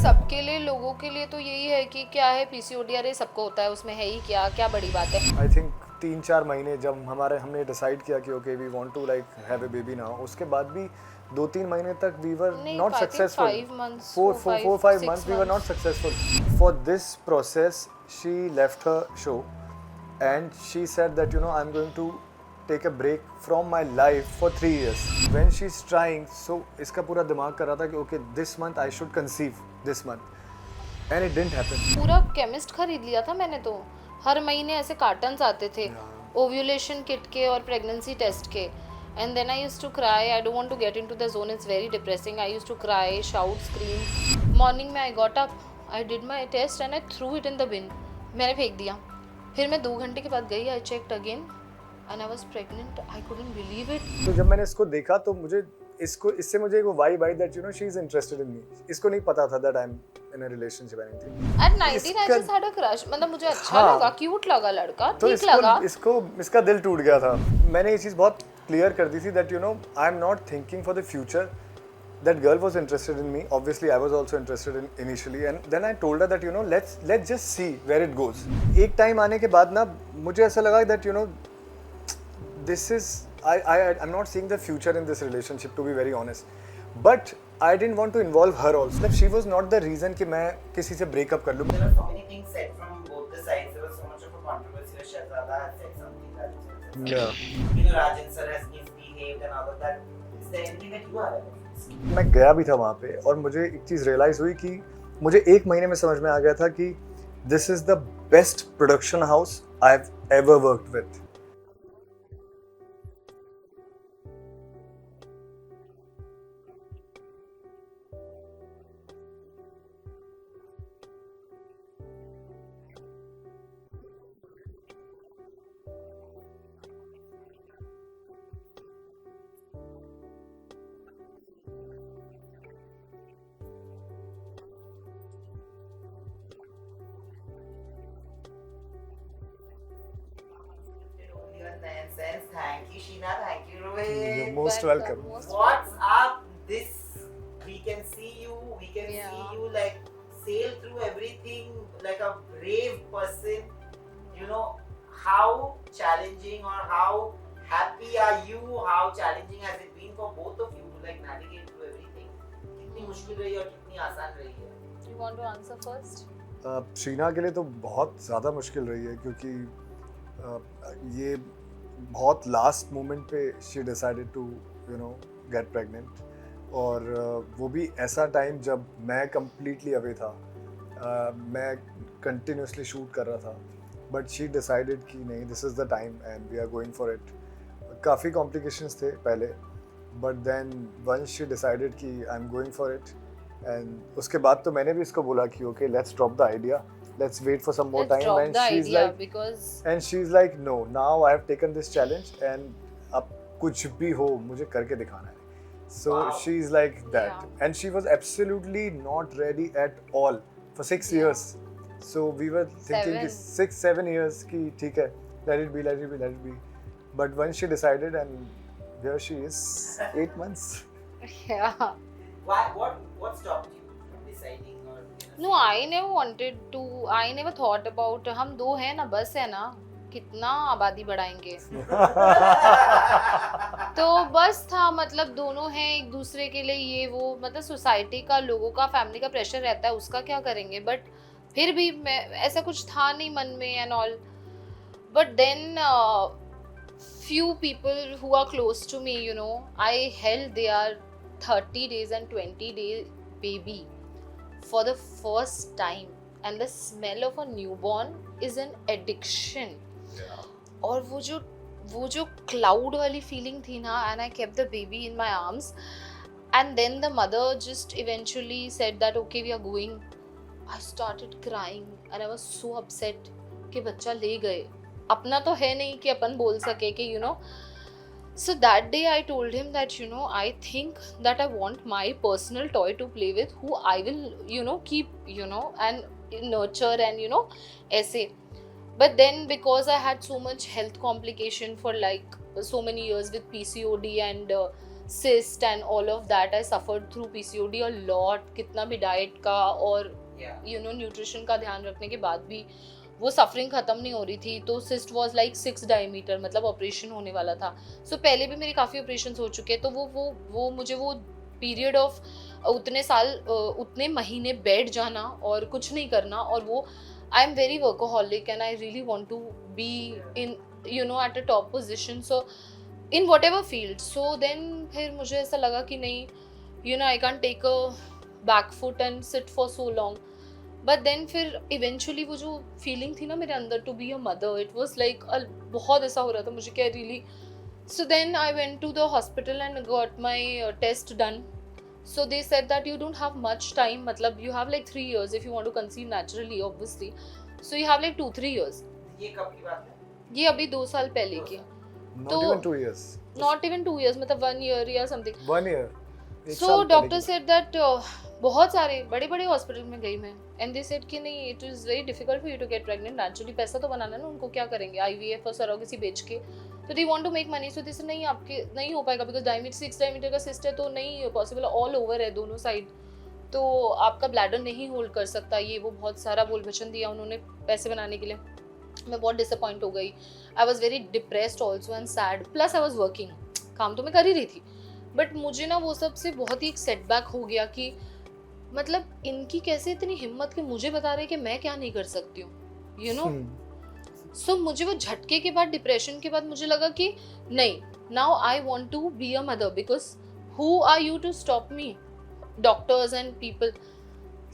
सबके लिए, लोगों के लिए तो यही है कि क्या है पीसीओडी, अरे सबको होता है, उसमें है ही क्या, क्या बड़ी बात है। आई थिंक 3-4 महीने जब हमने डिसाइड किया कि okay we want to like have a baby now, उसके बाद भी 2-3 महीने तक वी वर नहीं, not I think successful. 5 months, four 4 four 5 four 5 months 6 we were not months. successful. For this process she left her show and she said that I'm going to take a break from my life for 3 years. When she's trying, so इसका पूरा दिमाग कर रहा था कि okay this month I should conceive this month and it didn't happen. पूरा chemist खरीद लिया था मैंने तो, हर महीने ऐसे कार्टन्स आते थे ओव्यूलेशन किट के और प्रेगनेंसी टेस्ट के. And then I used to cry, I don't want to get into the zone, it's very depressing. I used to cry, shout, scream. Morning में I got up, I did my test and I threw it in the bin. मैंने फेंक दिया. फिर मैं 2 घंटे के बाद गई, I checked again and I was pregnant. I couldn't believe it. तो जब मैंने इसको देखा तो इससे मुझे वो वाइब आई that she is interested in me. इसको नहीं पता था that I am in a relationship anything. At 19 I just had a crush. मतलब मुझे अच्छा लगा, क्यूट लगा लड़का, तो ठीक लगा. इसका दिल टूट गया था. मैंने ये चीज़ बहुत क्लियर कर दी थी that I am not thinking for the future. That girl was interested in me. Obviously, I was also interested in initially, and then I told her that let's just see where it goes. एक time आने के बाद ना मुझे ऐसा लगा that this is I'm not seeing the future in this relationship, to be very honest. But I didn't want to involve her also. Like, she was not the reason कि मैं किसी से break up कर लूँ. There were so many things said from both the sides. There was so much of a controversy. Shahzada has said something that Yeah. Rajan sir has misbehaved and all of that. Is there anything that you are aware of? मैं गया भी था वहाँ पे और मुझे एक चीज़ realise हुई कि मुझे 1 महीने में समझ में आ गया था कि this is the best production house I have ever worked with. Nonsense. Thank you, Sheena. Thank you, Rohit. You're most welcome. What's up? This we can see you. We can Yeah. see you like sail through everything like a brave person. How challenging or how happy are you? How challenging has it been for both of you to like navigate through everything? कितनी मुश्किल रही और कितनी आसान रही है? You want to answer first? Sheena के लिए तो बहुत ज़्यादा मुश्किल रही है क्योंकि ये बहुत लास्ट मोमेंट पे she decided to get pregnant. और वो भी ऐसा टाइम जब मैं कम्प्लीटली अवे था. मैं कंटिन्यूसली शूट कर रहा था बट शी डिसाइडेड कि नहीं, this is the time and we are going for it. काफ़ी कॉम्प्लिकेशंस थे पहले but then once she decided कि I am going for it. And उसके बाद तो मैंने भी इसको बोला कि okay let's drop the idea, let's wait for some more Let's time. drop And the she's idea like because she's like no, now I have taken this challenge and अब कुछ भी हो मुझे करके दिखाना है. So Wow. she's like that. Yeah. And she was absolutely not ready at all for 6 years. So we were thinking कि 6-7 years कि ठीक है, let it be. But when she decided and here she is 8 months. yeah. Why? What stopped you from deciding or? No, I never wanted to. I never thought about. हम दो हैं ना, बस है ना, कितना आबादी बढ़ाएंगे. तो बस था, मतलब दोनों हैं एक दूसरे के लिए, ये वो मतलब सोसाइटी का, लोगों का, फैमिली का प्रेशर रहता है, उसका क्या करेंगे. बट फिर भी मैं ऐसा कुछ था नहीं मन में and all. But then few people who are close to me, I held their 30 days and 20-day baby for the first time, and the smell of a newborn is an addiction. और वो जो cloud वाली feeling थी ना, and I kept the baby in my arms, and then the mother just eventually said that okay we are going. I started crying and I was so upset कि बच्चा ले गए. अपना तो है नहीं कि अपन बोल सके कि So that day I told him that I think that I want my personal toy to play with, who I will keep and nurture and ऐसे. But then because I had so much health complication for like so many years with PCOD and cyst and all of that. I suffered through PCOD a lot. कितना भी diet का और nutrition का ध्यान रखने के बाद भी वो सफरिंग खत्म नहीं हो रही थी. तो सिस्ट वाज लाइक 6 डायमीटर, मतलब ऑपरेशन होने वाला था. सो पहले भी मेरे काफ़ी ऑपरेशन हो चुके हैं. तो वो मुझे वो पीरियड ऑफ उतने साल उतने महीने बैठ जाना और कुछ नहीं करना, और वो I am very workaholic and I really want to be in at a top position, so in whatever field. So then फिर मुझे ऐसा लगा कि नहीं, I can take a back foot and sit for so long. But then फिर eventually वो जो feeling थी ना मेरे अंदर to be a mother, it was like बहुत ऐसा हो रहा था मुझे क्या really. So then I went to the hospital and got my test done. So they said that you don't have much time, matlab you have like 3 years if you want to conceive naturally, obviously. So you have like 2-3 years. ये कब की बात है? ये अभी 2 साल पहले की. Not even 2 years. Not even 2 years, मतलब 1 year या something. 1 year. So doctor said that बहुत सारे बड़े बड़े हॉस्पिटल में गई मैं, एंड दे सेड कि नहीं, it is very difficult for you to get pregnant naturally. पैसा तो बनाना ना, उनको क्या करेंगे IVF और सरोगेसी बेच के. तो they want to make money. So this नहीं, आपके नहीं हो पाएगा बिकॉज 6 डायमीटर का सिस्ट है, तो नहीं पॉसिबल. ऑल ओवर है दोनों साइड, तो आपका ब्लैडर नहीं होल्ड कर सकता. ये वो बहुत सारा बोल वचन दिया उन्होंने पैसे बनाने के लिए. मैं बहुत डिसअपॉइंट हो गई. I was very depressed also and sad. Plus I was working, काम तो मैं कर ही रही थी, बट मुझे ना वो सब से बहुत ही एक सेटबैक हो गया कि मतलब इनकी कैसे इतनी हिम्मत कि मुझे बता रहे कि मैं क्या नहीं कर सकती हूँ, सो मुझे वो झटके के बाद, डिप्रेशन के बाद मुझे लगा कि नहीं, now I want to be a mother, because who are you to stop me, doctors and people.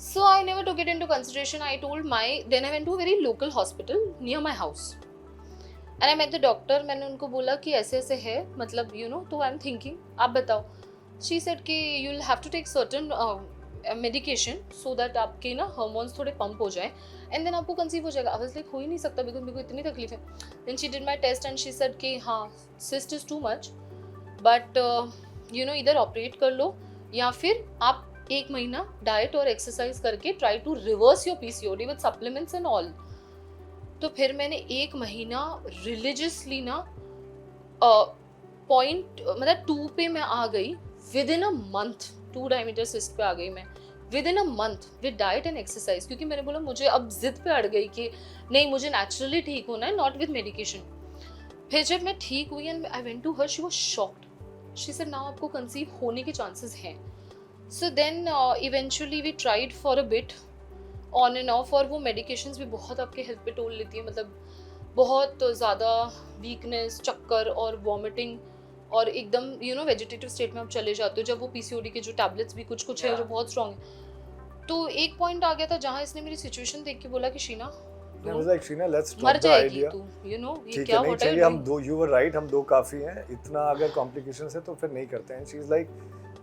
So I never took it into consideration. I told then I went to a very local hospital near my house and I met the doctor. मैंने उनको बोला कि ऐसे ऐसे है, मतलब तो I am thinking, आप बताओ. शी सेड कि you will have to take certain medication so that आपके ना हार्मोन्स थोड़े पंप हो जाए एंड देन आपको कंसीव हो जाएगा. आई वाज लाइक हो ही नहीं सकता बिकॉज मेरे को इतनी तकलीफ है. Then she did my test and she said कि हाँ, cyst is too much, but इधर ऑपरेट कर लो या फिर आप 1 महीना डाइट और एक्सरसाइज करके try to reverse your PCOD with supplements and all. तो फिर मैंने 1 महीना रिलीजियसली ना पॉइंट मतलब 2 पे मैं आ गई with in a month. 2 diameter cyst पे आ गई मैं with in a month with diet and exercise, क्योंकि मैंने बोला मुझे अब जिद पे अड़ गई कि नहीं, मुझे नेचुरली ठीक होना है, नॉट विद मेडिकेशन. फिर जब मैं ठीक हुई and I went to her, she was shocked. She said now आपको कंसीव होने के चांसेस हैं. So then eventually we tried for a bit on and off, और वो मेडिकेशंस भी बहुत आपके हेल्थ पे टोल लेती है. मतलब बहुत ज़्यादा वीकनेस, चक्कर और वॉमिटिंग, और एकदम वेजिटेटिव स्टेट में आप चले जाते हो जब वो PCOD के जो टैबलेट्स भी कुछ है जो बहुत स्ट्रॉन्ग है. तो एक पॉइंट आ गया था जहाँ इसने मेरी सिचुएशन देख के बोला कि Sheena, I was like, Sheena, let's drop मर the जाएगी idea. तू, ये ठीक क्या है, नहीं होता है. चाहिए, हम दो, you were right, हम 2 काफी हैं. इतना अगर कॉम्प्लिकेशंस है तो फिर नहीं करते हैं. She is like,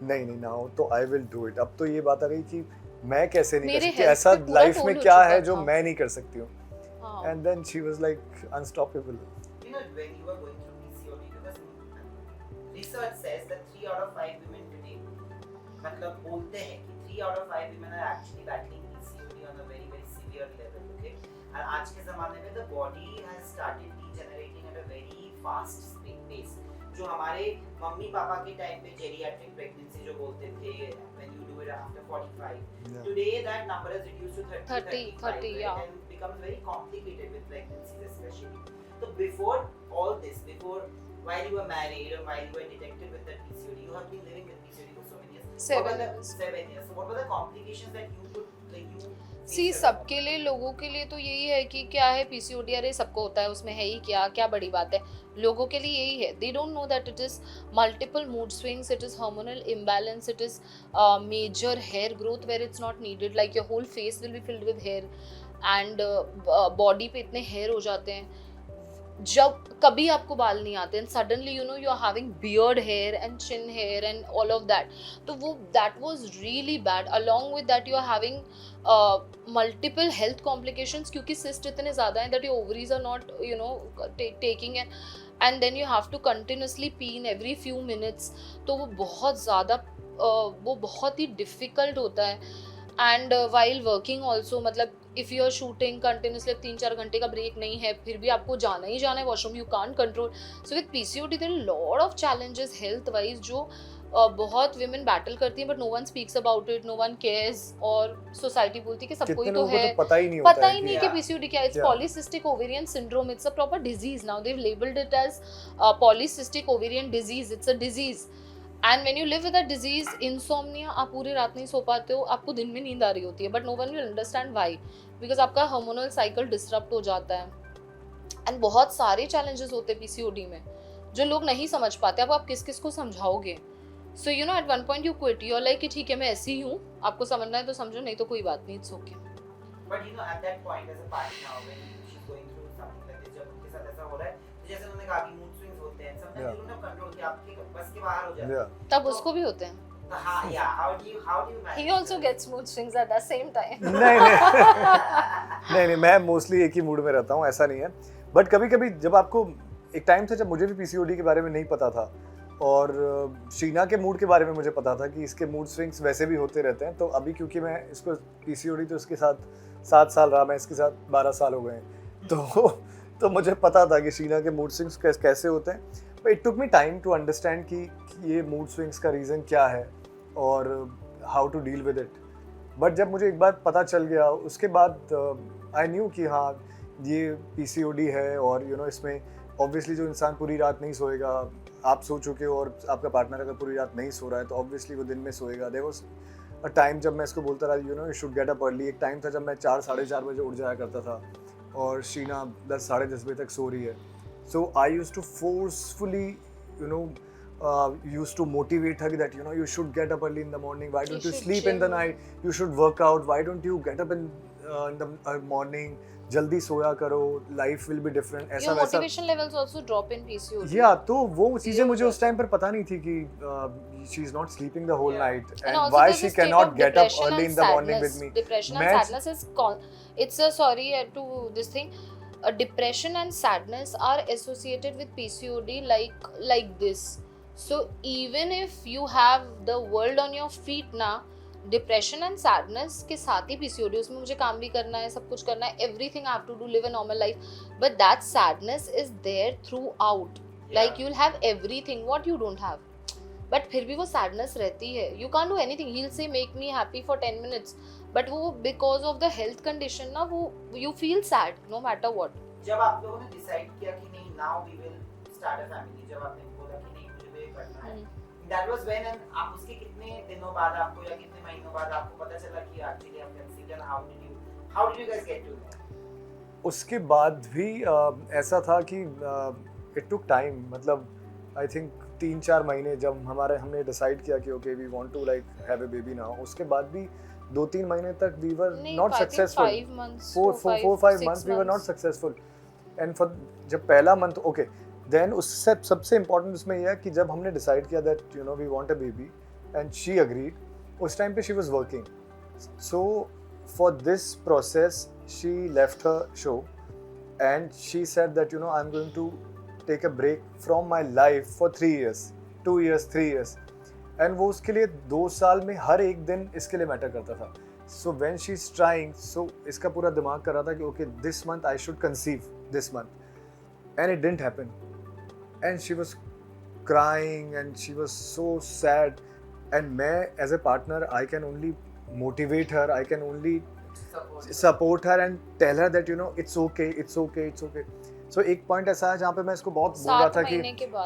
नहीं ना हो तो I will do it. अब तो ये बात आ गई कि मैं कैसे नहीं कर सकती, ऐसा लाइफ में क्या है जो मैं नहीं कर सकती हूँ. And then she was like unstoppable. When you were going through PCOD, because research says that 3 out of 5 women today, मतलब बोलते हैं कि 3 out of 5 women are actually battling PCOD on a very very severe level. Okay, और आज के ज़माने में the body has started degenerating at a very fast pace. जो हमारे मम्मी पापा के टाइम पे जेरियाट्रिक प्रेगनेंसी जो बोलते थे, when you do it after 45, today that number has reduced to 30, yeah, and becomes very complicated with pregnancies especially. So before all this, while you were married or while you were detected with that PCOD, you have been living with PCOD for so many years. 7 years. 7 years. So what were the complications that you could you सी सबके लिए, लोगों के लिए तो यही है कि क्या है PCOD, अरे सबको होता है, उसमें है ही क्या बड़ी बात है. लोगों के लिए यही है, they don't know that it is multiple mood swings, it is hormonal imbalance, it is major hair growth where it's not needed, like your whole face will be filled with hair and body पे इतने hair हो जाते हैं जब कभी आपको बाल नहीं आते, and suddenly you are having beard hair and chin hair and all of that. तो वो that was really bad. Along with that you are having multiple health complications, क्योंकि सिस्ट इतने ज़्यादा हैं that your ovaries are not taking and then you have to continuously pee in every few minutes. तो वो बहुत ज़्यादा वो बहुत ही डिफ़िकल्ट होता है. एंड वाइल वर्किंग ऑल्सो, मतलब if you are shooting continuously 3-4 घंटे का ब्रेक नहीं है, फिर भी आपको जाना ही जाना है washroom, you can't control. So with PCOD there are lot of challenges health wise जो बहुत women battle करती हैं, but no one speaks about it, no one cares, और society बोलती है कि सबको कितने ही तो लोगों को है, तो पता ही नहीं होता पता है ही कि नहीं कि Yeah. PCOD क्या है. It's Yeah. polycystic ovarian syndrome. It's a proper disease now. They've labeled it as polycystic ovarian disease. It's a disease. And when you live with a disease, insomnia, आप पूरी रात नहीं सो पाते हो, आपको दिन में नींद आ रही होती है, but no one will understand why, because आपका hormonal cycle disrupt हो जाता है. And बहुत सारे challenges होते हैं PCOD में जो लोग नहीं समझ पाते. अब आप किस किस को समझाओगे? So you know at one point you quit. You're like कि ठीक है मैं ऐसी ही हूँ, आपको समझना है तो समझो, नहीं तो कोई बात नहीं, it's okay. But you know at that point as a partner when she's going through something like this, जब उनके साथ ऐसा हो रहा है, तो जैसे उन्होंने कहा कि mood swings होते हैं, sometimes Yeah. you don't have control कि आपके बस के बाहर हो जाता है. Yeah. तब तो- उसको भी होते हैं. तो हाँ, yeah, how do you manage? He also that? gets mood swings at the same time. नहीं, मैं मोस्टली एक ही मूड में रहता हूँ, ऐसा नहीं है. बट कभी कभी जब आपको, एक टाइम था जब मुझे भी PCOD के बारे में नहीं पता था, और शीना के मूड के बारे में मुझे पता था कि इसके मूड स्विंग्स वैसे भी होते रहते हैं. तो अभी क्योंकि मैं इसको PCOD तो इसके साथ 7 साल रहा, मैं इसके साथ 12 साल हो गए हैं, तो मुझे पता था कि शीना के मूड स्विंग्स कैसे होते हैं. But it took me time to understand कि ये मूड स्विंग्स का रीज़न क्या है और how to deal with it. But जब मुझे एक बार पता चल गया, उसके बाद आई न्यू कि हाँ ये PCOD है, और यू नो इसमें ऑब्वियसली जो इंसान पूरी रात नहीं सोएगा, आप सो चुके हो और आपका पार्टनर अगर पूरी रात नहीं सो रहा है तो ऑब्वियसली वो दिन में सोएगा. देयर वाज अ टाइम जब मैं इसको बोलता रहा, you know you should get up early. एक टाइम था जब मैं 4 साढ़े 4 बजे उठ जाया करता था और शीना 10 साढ़े 10 बजे तक सो रही है. So I used to forcefully you know used to motivate her that you know you should get up early in the morning, why don't you should sleep in the gym. night, you should work out, why don't you get up in the morning, जल्दी सोया करो, life will be different. ऐसा Your वैसा. motivation levels also drop in PCOD. Yeah, तो वो चीजें Zero मुझे उस percent. Time पर पता नहीं थी कि she is not sleeping the whole Yeah. night And and also why there's she a state cannot of get up depression early and in the morning with sadness. me. Depression and मैं- sadness is it's a sorry to this thing. Depression and sadness are associated with PCOD like this. So even if you have the world on your feet now, depression and sadness के साथ ही PCOD, उसमें मुझे काम भी करना है, सब कुछ करना है, everything I have to do, live a normal life, but that sadness is there throughout. Like you will have everything what you don't have, but फिर भी वो सैडनेस रहती है. You can't do anything. He will say make me happy for 10 minutes, but वो because of the health condition ना, वो you feel sad no matter what. जब आप लोगों ने डिसाइड किया कि नहीं now we will start a family, जब आपने बोला कि नहीं मुझे ये करना है, दैट वाज व्हेन, एंड आप उसके कितने दिनों बाद आपको या कितने महीनों बाद आपको पता चला कि एक्चुअली आप conceived, and how did you guys get to that? उसके बाद भी ऐसा था कि इट टुक टाइम, मतलब आई थिंक 3-4 महीने जब हमने डिसाइड किया कि okay we want to like have a baby now, उसके बाद भी 2-3 महीने तक we were not successful. 5 months 4-5 months we were not successful. And for जब पहला मंथ ओके, देन उससे सबसे इम्पोर्टेंट उसमें यह है कि जब हमने डिसाइड किया that you know we want a baby and she agreed, उस टाइम पे she was working. So for this process she left her show and she said that you know I am going to take a break from my life for 3 years, 2 years, 3 years. And वो उसके लिए 2 साल में हर एक दिन इसके लिए matter करता था. So when she is trying, so इसका पूरा दिमाग कर रहा था कि okay this month I should conceive this month, and it didn't happen. And she was crying and she was so sad, and मैं as a partner I can only motivate her, I can only support her and tell her that you know it's okay, it's okay, it's okay. So एक point ऐसा है जहाँ पे मैं इसको बहुत बोल रहा था कि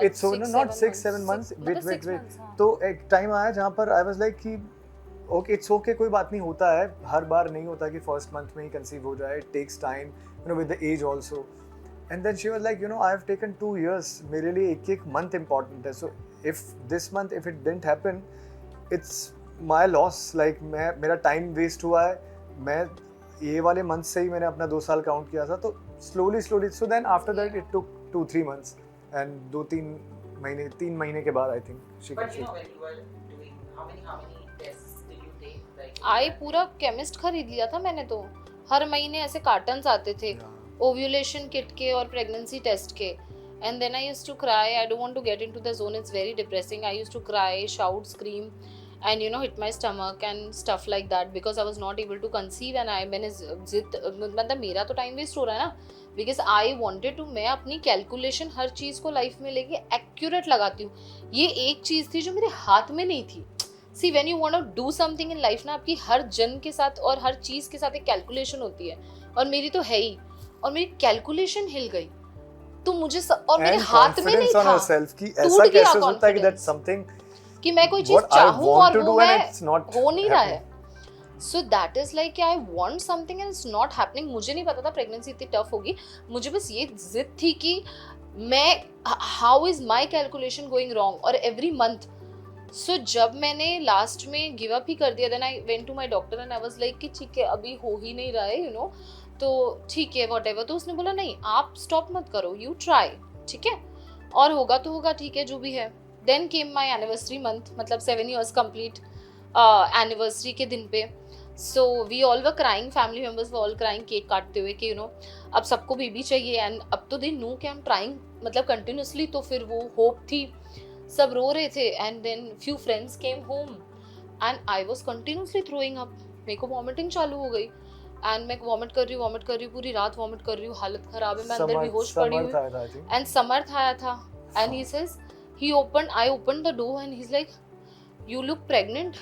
it's so not 6-7 months, wait. तो एक टाइम आया जहाँ पर I was like कि okay it's okay, कोई बात नहीं, होता है, हर बार नहीं होता कि फर्स्ट मंथ में ही कंसीव हो जाए, it takes time you know with the age also. And then she was like you know I have taken 2 years, मेरे लिए एक मंथ important है. So if this month if it didn't happen, it's my loss, like मेरा time waste हुआ है. मैं ये वाले मंथ से ही मैंने अपना 2 साल काउंट किया था, तो slowly so then after that it took 2-3 months and 3 महीने के बाद I think she But you know when you were doing how many tests did you take, like आई पूरा केमिस्ट खरीद लिया था मैंने, तो हर महीने ऐसे कार्टन्स आते थे ओव्यूलेशन किट के और प्रेगनेंसी टेस्ट के. And then I used to cry. I don't want to get into the zone. It's very depressing. I used to cry, shout, scream. and hit my stomach and stuff like that because I was not able to conceive and मैंने जिद मतलब मेरा तो time waste हो रहा है ना because I wanted to मैं अपनी कैलकुलेशन हर चीज़ को लाइफ में लेके एक्यूरेट लगाती हूँ ये एक चीज़ थी जो मेरे हाथ में नहीं थी see when you want to do something in life ना आपकी हर जन के साथ और हर चीज़ के साथ एक कैलकुलेशन होती है और मेरी तो है ही और मेरी कैलकुलेशन हिल गई तो मुझे और मेरे हाथ में नहीं था कि ऐसा कैसे होता है कि दैट समथिंग कि मैं कोई चीज चाहूं और वो मैं हो नहीं रहा है so that is like I want something and it's not happening मुझे नहीं पता था प्रेगनेंसी इतनी टफ होगी मुझे बस ये जिद थी कि मैं how is my calculation going wrong और एवरी मंथ सो जब मैंने लास्ट में गिव अप ही कर दिया then I went to my doctor and I was like कि ठीक है अभी हो ही नहीं रहा है तो ठीक है व्हाटएवर तो उसने बोला नहीं आप स्टॉप मत करो यू ट्राई ठीक है और होगा तो होगा ठीक है जो भी है then came my anniversary month मतलब 7 years कंप्लीट एनिवर्सरी के दिन पे so we all were crying family members were all crying cake काटते हुए कि अब सबको बेबी चाहिए एंड अब तो दे नो कि आई एम ट्राइंग मतलब कंटिन्यूसली तो फिर वो होप थी सब रो रहे थे and then few friends came home and I was continuously throwing up मेरे को वॉमिटिंग चालू हो गई एंड मैं वॉमिट कर रही हूँ पूरी रात वॉमिट कर रही हूँ हालत खराब है मैं अंदर बेहोश पड़ी हुई एंड समर्थ आया था and he says I opened the door and he's like you look pregnant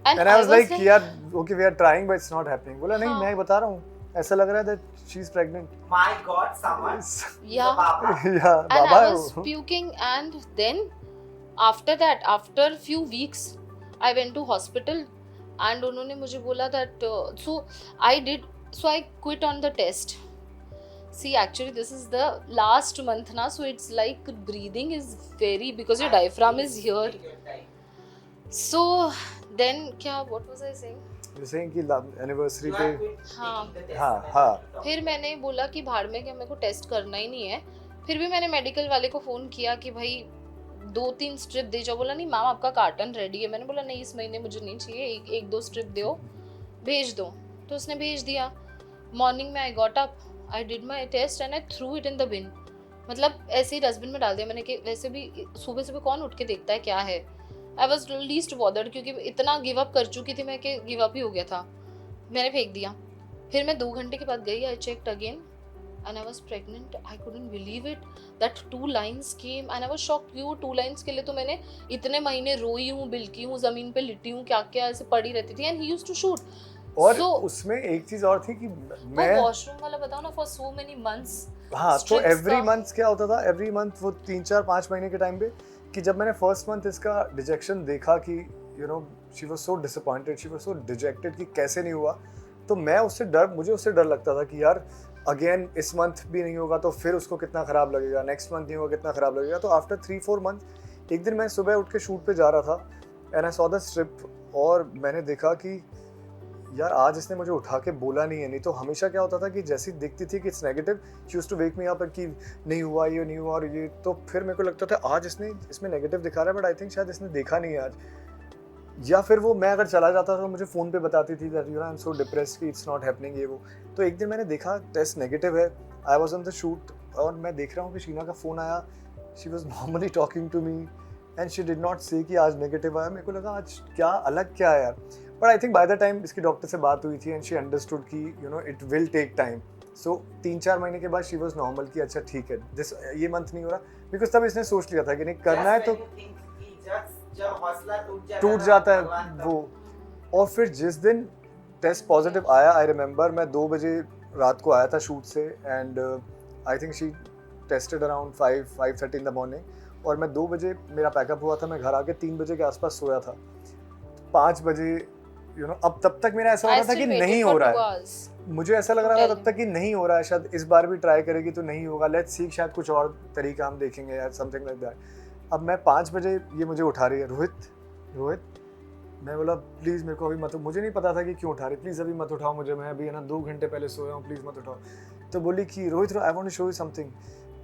and I was like यार okay we are trying but it's not happening बोला नहीं मैं बता रहा हूँ ऐसा लग रहा है that she's pregnant my god Samarth yeah and Baba I was puking and then after that after few weeks I went to hospital and उन्होंने मुझे बोला that so I quit on the test see actually this is the last month na so it's like breathing is very because your diaphragm is here so then what was I saying you're saying कि anniversary पे हाँ फिर मैंने बोला कि भाड़ में क्या मेरे को टेस्ट करना ही नहीं है फिर भी मैंने मेडिकल वाले को फ़ोन किया कि भाई 2-3 स्ट्रिप दे जाओ बोला नहीं मैम आपका कार्टन रेडी है मैंने बोला नहीं इस महीने मुझे नहीं चाहिए 1-2 स्ट्रिप दो भेज दो तो उसने भेज दिया मॉर्निंग में I got up I did my test and I threw it in the bin. मतलब ऐसे ही डस्टबिन में डाल दिया मैंने कि वैसे भी सुबह सुबह कौन उठ के देखता है क्या है I was least bothered क्योंकि इतना गिव अप कर चुकी थी मैं कि गिव अप ही हो गया था मैंने फेंक दिया फिर मैं 2 घंटे के बाद गई I checked again and I was pregnant I couldn't believe it that 2 lines came and I was shocked कि वो 2 lines के लिए तो मैंने इतने महीने रोई हूँ बिल्की हूँ ज़मीन पे लिटी हूँ क्या क्या ऐसे पड़ी रहती थी and he used to shoot और उसमें एक चीज और थी कि मैं वॉशरूम वाला बताओ ना फॉर सो मेनी मंथ्स हाँ तो एवरी मंथ क्या होता था एवरी मंथ वो 3-4-5 महीने के टाइम पे कि जब मैंने फर्स्ट मंथ इसका डिजेक्शन देखा कि she was so disappointed she was so dejected कि कैसे नहीं हुआ तो मुझे उससे डर लगता था कि यार अगेन इस मंथ भी नहीं होगा तो फिर उसको कितना खराब लगेगा नेक्स्ट मंथ नहीं होगा कितना खराब लगेगा तो आफ्टर 3-4 मंथ एक दिन मैं सुबह उठ के शूट पे जा रहा था and I saw the strip और मैंने देखा कि यार आज इसने मुझे उठा के बोला नहीं है नहीं तो हमेशा क्या होता था कि जैसी दिखती थी कि it's negative she used to wake me up कि नहीं हुआ ये नहीं हुआ और ये तो फिर मेरे को लगता था आज इसमें नेगेटिव दिखा रहा है बट आई थिंक शायद इसने देखा नहीं है आज या फिर वो मैं अगर चला जाता तो मुझे फ़ोन पे बताती थी that I am so depressed कि इट्स नॉट हैपनिंग ये वो तो एक दिन मैंने देखा टेस्ट नेगेटिव है I was on the shoot और मैं देख रहा हूँ कि शीना का फ़ोन आया she was normally talking to me and she did not say कि आज नेगेटिव आया मेरे को लगा आज क्या अलग क्या है यार but I think by the time इसकी डॉक्टर से बात हुई थी एंड शी अंडरस्टूड कि it will take time so 3-4 महीने के बाद शी वाज नॉर्मल कि अच्छा ठीक है ये मंथ नहीं हो रहा बिकॉज तब इसने सोच लिया था कि नहीं करना है तो टूट जाता है वो और फिर जिस दिन टेस्ट पॉजिटिव आया आई रिमेंबर मैं 2 बजे रात को आया था शूट से and I think she tested around 5:30 in the morning और मैं 2 बजे मेरा पैकअप हुआ था मैं घर आके 3 बजे के आसपास सोया था 5 बजे अब तब तक मेरा ऐसा हो रहा था कि नहीं हो रहा है मुझे ऐसा लग रहा था तब तक कि नहीं हो रहा है शायद इस बार भी ट्राई करेगी तो नहीं होगा लेट्स सी शायद कुछ और तरीका हम देखेंगे या समथिंग लाइक दैट अब मैं 5 बजे ये मुझे उठा रही है रोहित मैं बोला प्लीज़ मेरे को अभी मत मुझे नहीं पता था कि क्यों उठा रही प्लीज़ अभी मत उठाओ मुझे मैं अभी 2 घंटे पहले सोया हूँ प्लीज़ मत उठाओ तो बोली कि Rohit I want to show you something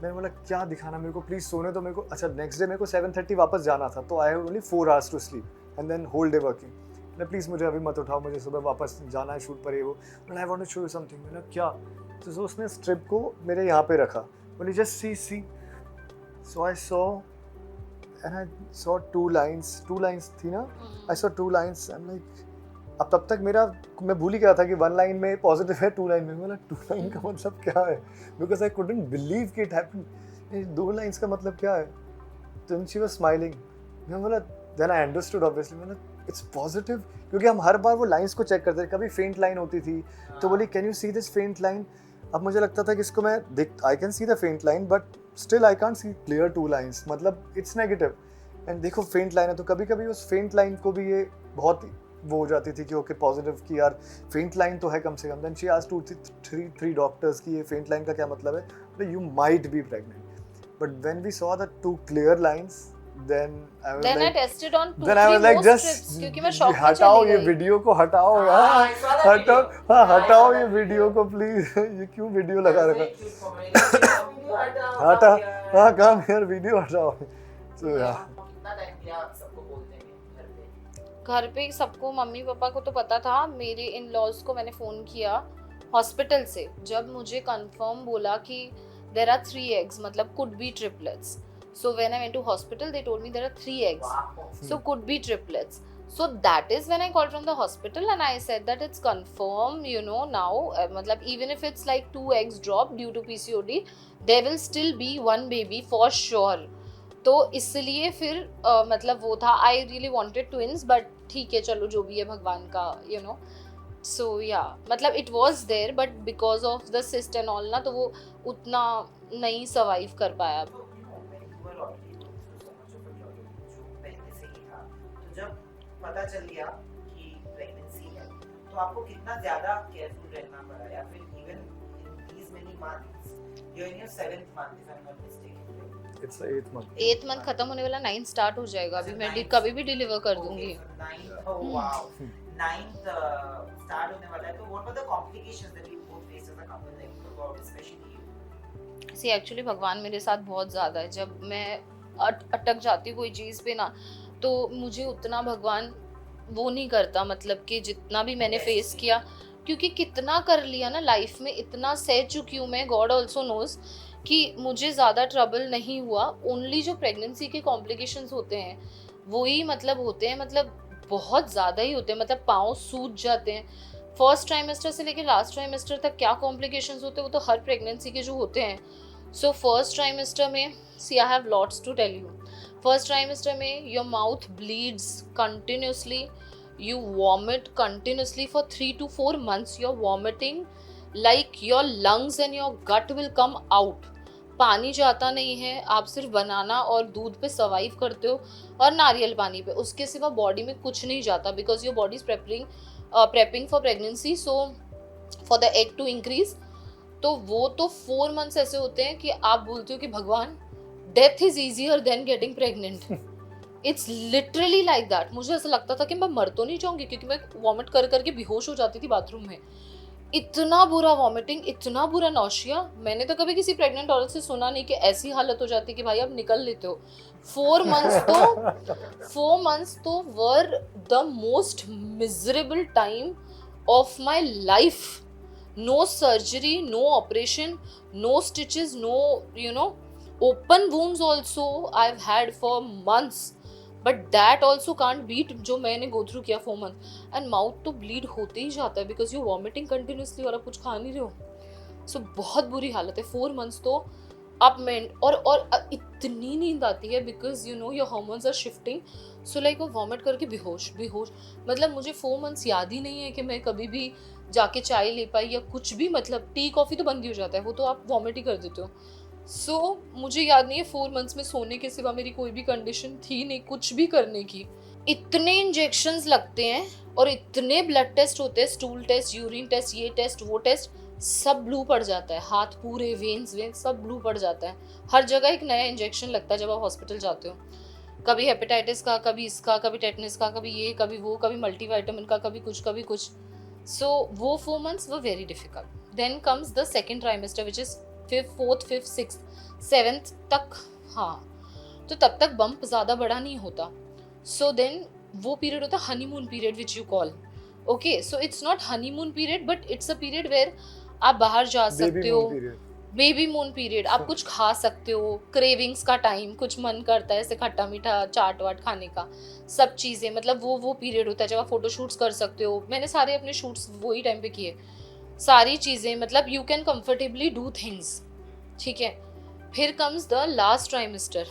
मैंने बोला क्या दिखाना मेरे को प्लीज़ सोने तो मेरे को अच्छा नेक्स्ट डे मेरे को 7:30 वापस जाना था तो I have only 4 hours to sleep and then whole day working मैं प्लीज़ मुझे अभी मत उठाओ मुझे सुबह वापस जाना है शूट पर ये वो I want to show you something मैंने क्या तो उसने स्ट्रिप को मेरे यहाँ पे रखा बोली just see so I saw and I saw two lines थी ना, I saw 2 lines, I'm like, अब तब तक मैं भूल ही गया था कि 1 लाइन में पॉजिटिव है, 2 लाइन में, मैं बोला 2 लाइन का मतलब क्या है, बिकॉज आई कुडंट बिलीव कि इट हैपेंड, 2 लाइन्स का मतलब क्या है, तो शी वाज स्माइलिंग, मैं बोला, देन आई अंडरस्टूड ऑब्वियसली, मैंने इट्स पॉजिटिव, क्योंकि हम हर बार वो लाइंस को चेक करते थे, कभी फेंट लाइन होती थी तो बोली कैन यू सी दिस फेंट लाइन, अब मुझे लगता था कि इसको मैं आई कैन सी द फेंट line but still I can't see clear 2 lines, मतलब इट्स नेगेटिव, एंड देखो फेंट लाइन है, तो कभी कभी उस फेंट लाइन को भी ये बहुत वो हो जाती थी कि ओके पॉजिटिव की यार फेंट लाइन तो है कम से कम, देन शी आस्क्ड 2-3 डॉक्टर्स की ये फेंट लाइन का क्या मतलब है, you might be pregnant, but when we saw the 2 clear lines, then I tested on 2-3 like, more strips क्योंकि मैं शॉक में हटाओ चली ये गई। वीडियो को, हटाओ I यार, saw that हटाओ, video. हाँ I हटाओ saw ये that वीडियो को प्लीज, ये क्यों वीडियो लगा That's रखा, very cute comment. हटा, हाँ काम यार वीडियो हटाओ, तो यार कितना टाइम लिया सबको बोलने में घर पे? घर पे सबको, मम्मी पापा को तो पता था, मेरे इन लॉज को मैंने फ़ोन किया हॉस्पिटल से, जब मुझे कंफर्म बोला कि देयर आर 3 eggs, मतलब could be triplets. So when I went to hospital, they told me there are 3 eggs. Wow. So could be triplets. So that is when I called from the hospital and I said that it's confirmed, you know, now, मतलब even if it's like 2 eggs drop due to PCOD, there will still be 1 baby for sure. तो इसलिए फिर मतलब वो था, I really wanted twins, but ठीक है चलो जो भी है भगवान का, you know. So yeah, मतलब it was there, but because of the cyst and all ना, तो वो उतना नहीं survive कर पाया। So, you know, when you were already going through so much of a journey, जो पहले से ही था, तो जब पता चल गया कि प्रेगनेंसी है, तो आपको कितना ज़्यादा केयरफुल रहना पड़ा, या फिर even in these many months, you're in your 7th month if I'm not mistaken. it's the 8th month. 8th month खत्म होने वाला, 9th स्टार्ट हो जाएगा, अभी मैं Ninth. कभी भी डिलीवर कर दूंगी। Okay, so 9th, oh wow, 9th start होने वाला है, तो what were the complications that you both faced as a couple, like about especially you? See actually भगवान मेरे साथ बहुत ज़्यादा है, जब मैं अटक जाती कोई चीज़ पे ना, तो मुझे उतना भगवान वो नहीं करता, मतलब कि जितना भी मैंने फेस किया, क्योंकि कितना कर लिया ना लाइफ में, इतना सह चुकी हूँ मैं, गॉड ऑल्सो नोज कि मुझे ज़्यादा ट्रबल नहीं हुआ। ओनली जो प्रेगनेंसी के कॉम्प्लिकेशंस होते हैं वही मतलब होते हैं, मतलब बहुत ज़्यादा ही होते हैं, मतलब पाँव सूज जाते हैं। फर्स्ट ट्राइमेस्टर से लेकर लास्ट ट्राइमेस्टर तक क्या कॉम्प्लिकेशंस होते हैं वो तो हर प्रेगनेंसी के जो होते हैं। सो फर्स्ट ट्राइमेस्टर में, see I have lots to tell you. First trimester में your mouth bleeds continuously, you vomit continuously for 3 to 4 months. You're vomiting like your lungs and your gut will come out. पानी जाता नहीं है, आप सिर्फ बनाना और दूध पे सर्वाइव करते हो और नारियल पानी पे, उसके सिवा बॉडी में कुछ नहीं जाता, because your body is prepping for pregnancy, so for the egg to increase. तो वो तो 4 months ऐसे होते हैं कि आप बोलते हो कि भगवान, death is easier than getting pregnant. It's literally like that. मुझे ऐसा लगता था कि मैं मर तो नहीं जाऊंगी, क्योंकि मैं वॉमिट कर करके बेहोश हो जाती थी बाथरूम में। इतना बुरा वॉमिटिंग, इतना बुरा नौशिया, मैंने तो कभी किसी प्रेग्नेंट औरत से सुना नहीं कि ऐसी हालत हो जाती कि भाई अब निकल लेते हो। 4 months तो were the most miserable time of my life. No surgery, no operation, no stitches, no you know open wounds also I've had for months, but that also can't beat जो मैंने go through किया 4 months। and mouth तो bleed होते ही जाता है because you're vomiting continuously और आप कुछ खा नहीं रहे हो। so बहुत बुरी हालत है 4 months तो अप में, और इतनी नींद आती है because you know your hormones are shifting, so like वो vomit करके बेहोश, मतलब मुझे 4 months याद ही नहीं है कि मैं कभी भी जाके चाय ले पाई या कुछ भी, मतलब टी कॉफ़ी तो बंद ही हो जाता है, वो तो आप वॉमिट ही कर देते हो। सो मुझे याद नहीं है 4 months में सोने के सिवा मेरी कोई भी कंडीशन थी नहीं कुछ भी करने की। इतने इंजेक्शंस लगते हैं और इतने ब्लड टेस्ट होते हैं, स्टूल टेस्ट, यूरिन टेस्ट, ये टेस्ट वो टेस्ट, सब ब्लू पड़ जाता है, हाथ पूरे वेन्स सब ब्लू पड़ जाता है। हर जगह एक नया इंजेक्शन लगता है जब आप हॉस्पिटल जाते हो, कभी हेपेटाइटिस का, कभी इसका, कभी टेटनस का, कभी ये, कभी वो, कभी मल्टीविटामिन का, कभी कुछ। सो वो 4 months were very difficult. Then comes the second trimester which is 5th, 4th, 5th, 6th, 7th तक, हाँ, तो तब तक बम्प ज़्यादा बड़ा नहीं होता। सो देन वो पीरियड होता है honeymoon period which you call, okay. So it's not honeymoon period but it's a period where आप बाहर जा सकते हो। बेबी मून पीरियड आप कुछ खा सकते हो, क्रेविंग्स का टाइम, कुछ मन करता है ऐसे खट्टा मीठा चाट वाट खाने का, सब चीज़ें मतलब वो पीरियड होता है जब आप फोटो शूट्स कर सकते हो। मैंने सारे अपने शूट्स वही टाइम पे किए, सारी चीज़ें मतलब you can comfortably do things, ठीक है। फिर कम्स द लास्ट ट्राइमेस्टर,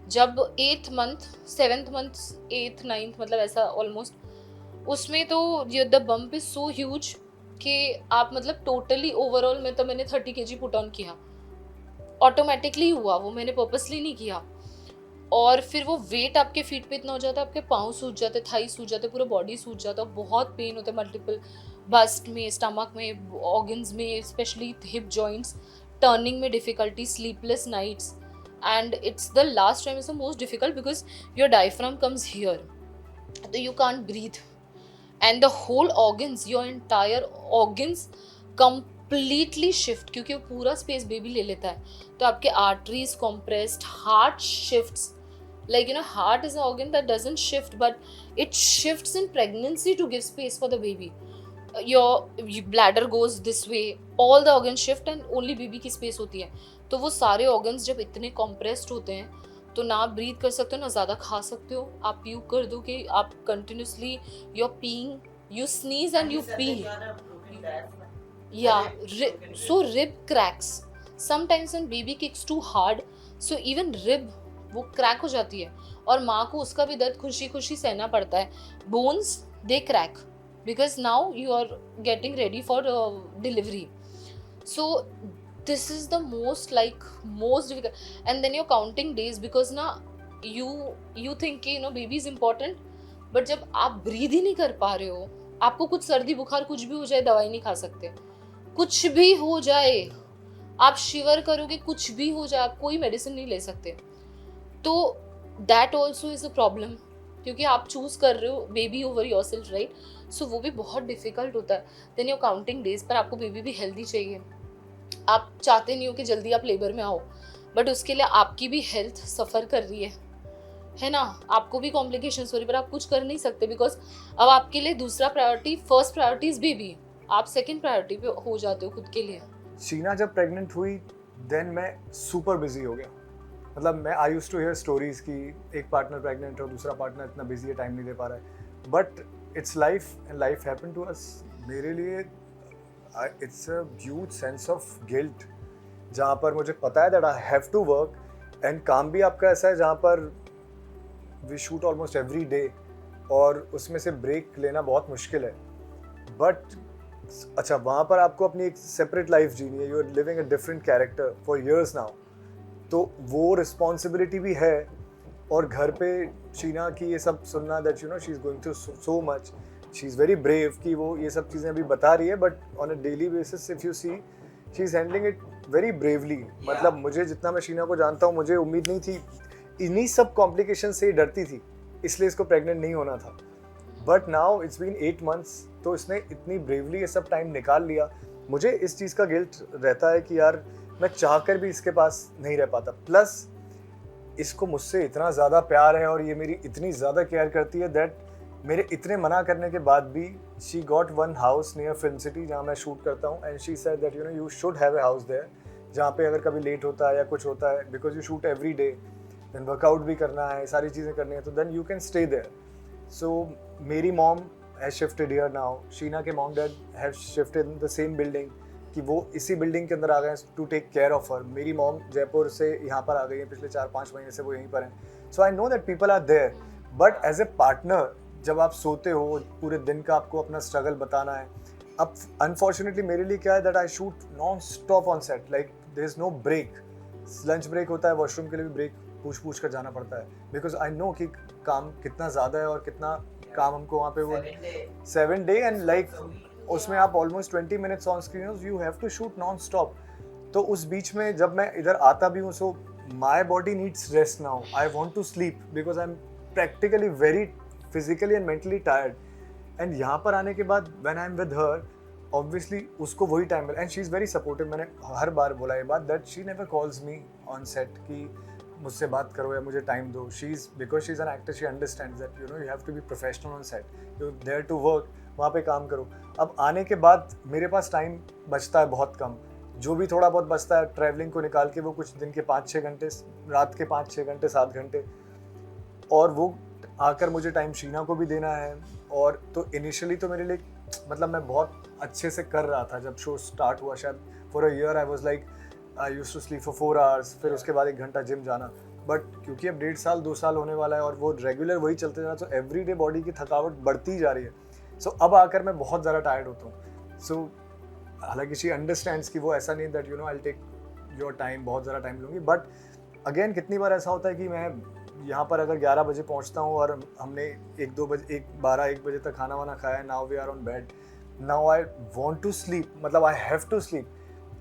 जब 8th month 7th month 8th 9th मतलब ऐसा ऑलमोस्ट, उसमें तो the bump is so huge कि आप मतलब टोटली ओवरऑल में तो मैंने 30 kg पुट ऑन किया, ऑटोमेटिकली हुआ वो, मैंने पर्पसली नहीं किया। और फिर वो वेट आपके फीट पे इतना हो जाता है, आपके पाँव सूज जाते, थाई सूज जाते, पूरा बॉडी सूज जाता है, बहुत पेन होता है मल्टीपल, बस्ट में, स्टमक में, ऑर्गन्स में, स्पेशली हिप जॉइंट्स, टर्निंग में difficulty, sleepless nights, and it's the last time is the most difficult because your diaphragm comes here, तो you can't breathe, and the whole organs, your entire organs completely shift, क्योंकि वो पूरा space baby ले लेता है। तो आपके arteries compressed, heart shifts, like you know heart is an organ that doesn't shift but it shifts in pregnancy to give space for the baby. your bladder goes this way, all the organs shift and only baby की space होती है। तो वो सारे organs जब इतने compressed होते हैं तो ना आप ब्रीथ कर सकते हो ना ज़्यादा खा सकते हो, आप प्यू कर दो कि आप continuously you are peeing, you sneeze and you pee, या so rib cracks sometimes when baby kicks too hard, so even rib वो क्रैक हो जाती है और माँ को उसका भी दर्द खुशी खुशी सहना पड़ता है। Bones they crack because now you are getting ready for delivery, so this is the most difficult, and then you're counting days because na you think कि baby is important, but जब आप ब्रीद ही नहीं कर पा रहे हो, आपको कुछ सर्दी बुखार कुछ भी हो जाए दवाई नहीं खा सकते, कुछ भी हो जाए आप शिवर करोगे, कुछ भी हो जाए आप कोई मेडिसिन नहीं ले सकते, तो that also is a problem, क्योंकि आप चूज कर रहे हो बेबी ओवर योरसेल्फ, राइट। सो वो भी बहुत डिफिकल्ट होता है। देन योर काउंटिंग डेज, पर आपको बेबी भी हेल्दी चाहिए, आप चाहते नहीं हो कि जल्दी आप लेबर में आओ, बट उसके लिए आपकी भी हेल्थ सफ़र कर रही है ना, आपको भी कॉम्प्लिकेशंस हो रही है, पर आप कुछ कर नहीं सकते बिकॉज अब आपके लिए दूसरा priority, first priority is baby, आप सेकंड प्रायोरिटी पे हो जाते हो खुद के लिए। शीना जब प्रेग्नेंट हुई देन मैं सुपर बिजी हो गया, मतलब मैं I used to hear stories कि एक पार्टनर प्रेग्नेंट है और दूसरा पार्टनर इतना बिजी है, टाइम नहीं दे पा रहा है, but it's life and life happen to us. मेरे लिए it's a huge sense of guilt, जहाँ पर मुझे पता है that I have to work, and काम भी आपका ऐसा है जहाँ पर we shoot almost every day और उसमें से ब्रेक लेना बहुत मुश्किल है, बट अच्छा वहाँ पर आपको अपनी एक सेपरेट लाइफ जीनी है, you are living a different character for years now, तो वो रिस्पॉन्सिबिलिटी भी है। और घर पे शीना की ये सब सुनना that you know she is going through so much, she is very brave कि वो ये सब चीज़ें अभी बता रही है, but on a daily basis if you see she is handling it very bravely. मतलब मुझे जितना मैं शीना को जानता हूँ, मुझे उम्मीद नहीं थी, इन्हीं सब कॉम्प्लिकेशन से ही डरती थी, इसलिए इसको प्रेग्नेंट नहीं होना था, but now it's been 8 months, तो इसने इतनी ब्रेवली ये सब टाइम निकाल लिया। मुझे इस चीज़ का गिल्ट रहता है कि यार मैं चाहकर भी इसके पास नहीं रह पाता, प्लस इसको मुझसे इतना ज़्यादा प्यार है और ये मेरी इतनी ज़्यादा केयर करती है दैट मेरे इतने मना करने के बाद भी she got one house near film city जहाँ मैं शूट करता हूँ, and she said that you know you should have a house there, जहाँ पे अगर कभी लेट होता है या कुछ होता है, because you shoot every day, then workout भी करना है, सारी चीज़ें करनी है, तो then you can stay there. So मेरी mom has shifted here now, Sheena के mom dad have shifted in the same building, कि वो इसी बिल्डिंग के अंदर आ गए हैं to take care of her. मेरी मॉम जयपुर से यहाँ पर आ गई है, पिछले 4-5 महीने से वो यहीं पर हैं। So I know that people are there, but as a partner जब आप सोते हो पूरे दिन का आपको अपना स्ट्रगल बताना है। अब अनफॉर्चुनेटली मेरे लिए क्या है that I shoot non stop on set, like there is no break. Lunch break होता है, वॉशरूम के लिए भी ब्रेक पूछ कर जाना पड़ता है, बिकॉज आई नो कि काम कितना ज़्यादा है और कितना काम हमको वहाँ पे वो 7 day एंड लाइक उसमें आप almost 20 minutes on screen, you have to shoot non stop. तो उस बीच में जब मैं इधर आता भी हूँ, so my body needs rest now, I want to sleep because I am practically very physically and mentally tired. And यहाँ पर आने के बाद when I am with her, obviously उसको वही टाइम मिला, and she is very supportive. मैंने हर बार बोला ये बात that she never calls me on set कि मुझसे बात करो या मुझे टाइम दो। She is because she is an actor, she understands that you know you have to be professional on set, you there to work, वहाँ पे काम करो। अब आने के बाद मेरे पास टाइम बचता है बहुत कम, जो भी थोड़ा बहुत बचता है ट्रैवलिंग को निकाल के वो कुछ दिन के 5-6 घंटे, रात के 5-6 घंटे 7 घंटे, और वो आकर मुझे टाइम शीना को भी देना है। और तो इनिशियली तो मेरे लिए मतलब मैं बहुत अच्छे से कर रहा था। जब शो स्टार्ट हुआ शायद for a year I was like I used to sleep for 4 hours, फिर उसके बाद 1 घंटा जिम जाना। बट क्योंकि अब 1.5 साल 2 साल होने वाला है और वो रेगुलर वही चलते जाना, तो एवरीडे बॉडी की थकावट बढ़ती जा रही है। सो अब आकर मैं बहुत ज़्यादा टायर्ड होता हूँ। सो हालांकि शी अंडरस्टैंड्स कि वो ऐसा नहीं that you know I take your time, बहुत ज़्यादा टाइम लूँगी। बट अगेन कितनी बार ऐसा होता है कि मैं यहाँ पर अगर 11 बजे पहुँचता हूँ और हमने 1-2 बजे 1 बजे तक खाना वाना खाया, now we are on bed, now I want to sleep, मतलब I have to sleep,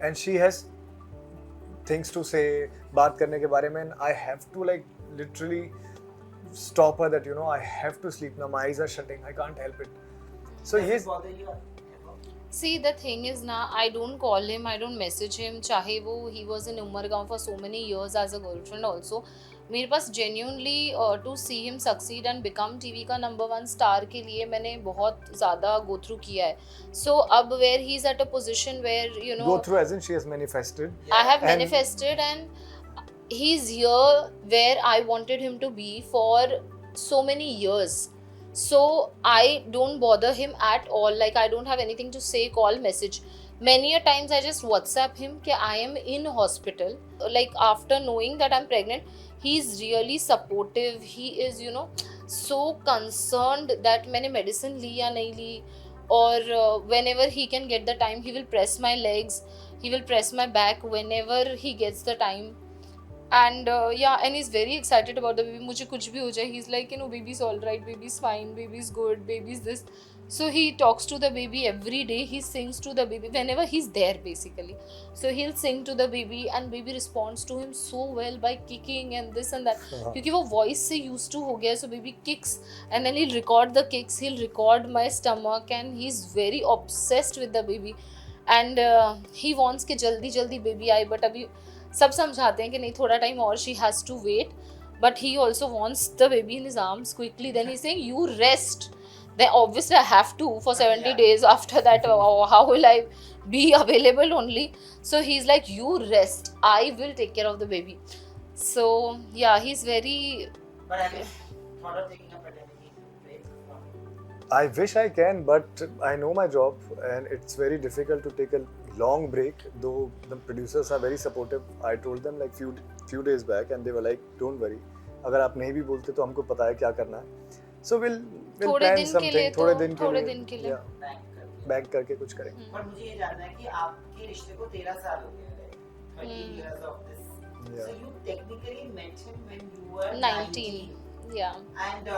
and she has things to say, बात करने के बारे में, I have to like literally stop her that you know I have to sleep now, my eyes are shutting, I can't help it. So Does it yes, bother you? See, the thing is now, I don't call him, I don't message him. चाहे वो he was in Umbergaon for so many years as a girlfriend also. मेरे पास genuinely to see him succeed and become TV का number 1 star के लिए मैंने बहुत ज़्यादा go through किया है. So अब where he's at a position where you know go through as in she has manifested. I have And- manifested and he's here where I wanted him to be for so many years. So I don't bother him at all. Like I don't have anything to say, call, message. Many a times I just WhatsApp him कि I am in hospital. Like after knowing that I'm pregnant, he's really supportive. He is you know so concerned that मैंने medicine ली या नहीं ली, or whenever he can get the time he will press my legs, he will press my back whenever he gets the time. And yeah, and he's very excited about the baby. मुझे कुछ भी हो जाए, he's like you know baby's all right, baby's fine, baby's good, baby's this. So he talks to the baby every day, he sings to the baby whenever he's there basically. So he'll sing to the baby and baby responds to him so well by kicking and this and that. क्योंकि वो voice से used to हो गया, so baby kicks and then he'll record the kicks, he'll record my stomach, and he's very obsessed with the baby. And he wants कि जल्दी जल्दी baby आए, but अभी सब समझाते हैं कि नहीं थोड़ा टाइम और she has to wait, but he also wants the baby in his arms quickly. Then he's saying you rest. Then obviously I have to for 70 Yeah. days. After that how will I be available only? So he's like you rest, I will take care of the baby. So yeah, he's very But have you thought of taking a paternity break? I wish I can, but I know my job and it's very difficult to take a long break, though the producers are very supportive. I told them like few days back and they were like don't worry, अगर आप नहीं भी बोलते तो हमको पता है क्या करना है. So we'll थोड़े plan दिन के something, लिए थोड़े तो दिन के लिए Bank करके. बैंक करके कुछ करेंगे. पर मुझे ये जानना है कि आपके रिश्ते को 13 साल हो गए हैं. 13 years of this. Yeah. So you technically met him when you were 19. Yeah. And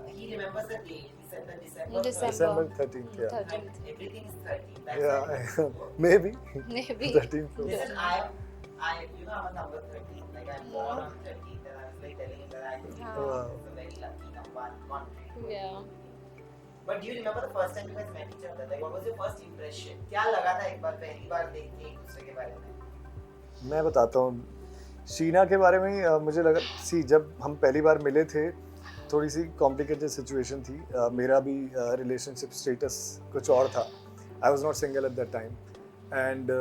he remembers the date. He said that December. December 13th, yeah. 13th. And everything is 13. That's Yeah, right. maybe Maybe. 13th. Listen, you know, I'm a number 13. Like I'm born on 13th, and I was like telling him that I think Wow. it's a very lucky number. One. Yeah. But do you remember the first time you guys met each other? Like, what was your first impression? क्या लगा था एक बार पहली बार देख के एक दूसरे के बारे में? मैं बताता हूँ शीना के बारे में. मुझे लगा जब हम पहली बार मिले थे थोड़ी सी कॉम्प्लिकेटेड सिचुएशन थी. मेरा भी रिलेशनशिप स्टेटस कुछ और था. I was not single eight that time and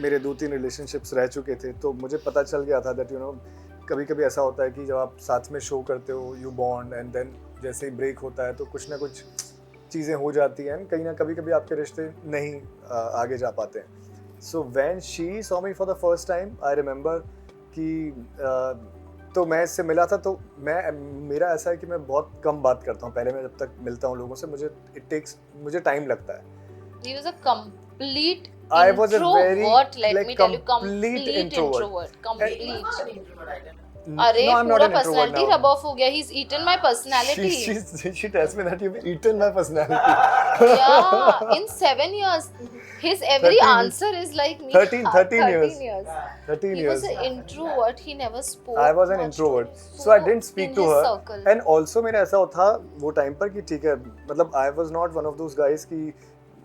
मेरे 2-3 रिलेशनशिप्स रह चुके थे, तो मुझे पता चल गया था दैट यू नो कभी कभी ऐसा होता है कि जब आप साथ में शो करते हो यू बॉन्ड एंड देन जैसे ही ब्रेक होता है तो कुछ ना कुछ चीज़ें हो जाती हैं, कहीं ना कभी आपके रिश्ते नहीं आगे जा पाते हैं. सो when she saw me for the first time I remember कि तो मैं इससे मिला था, तो मेरा ऐसा है कि मैं बहुत कम बात करता हूँ. पहले मैं जब तक मिलता हूँ लोगों से मुझे टाइम लगता है. He was a complete I was a very, introvert, let like, me tell you, complete complete introvert. complete. He was not an introvert, I don't know. अरे No, I'm not पूरा an introvert personality now. rub off हो गया. He's eaten my personality. She tells me that you've eaten my personality. Yeah, in 7 years, his every 13 answer is like me. 13 years. 13 13 He years. was an introvert. He never spoke. I was an much to introvert, me, so I didn't speak in to his her. circle. And also मेरा ऐसा था वो time पर कि ठीक है, मतलब I was not one of those guys कि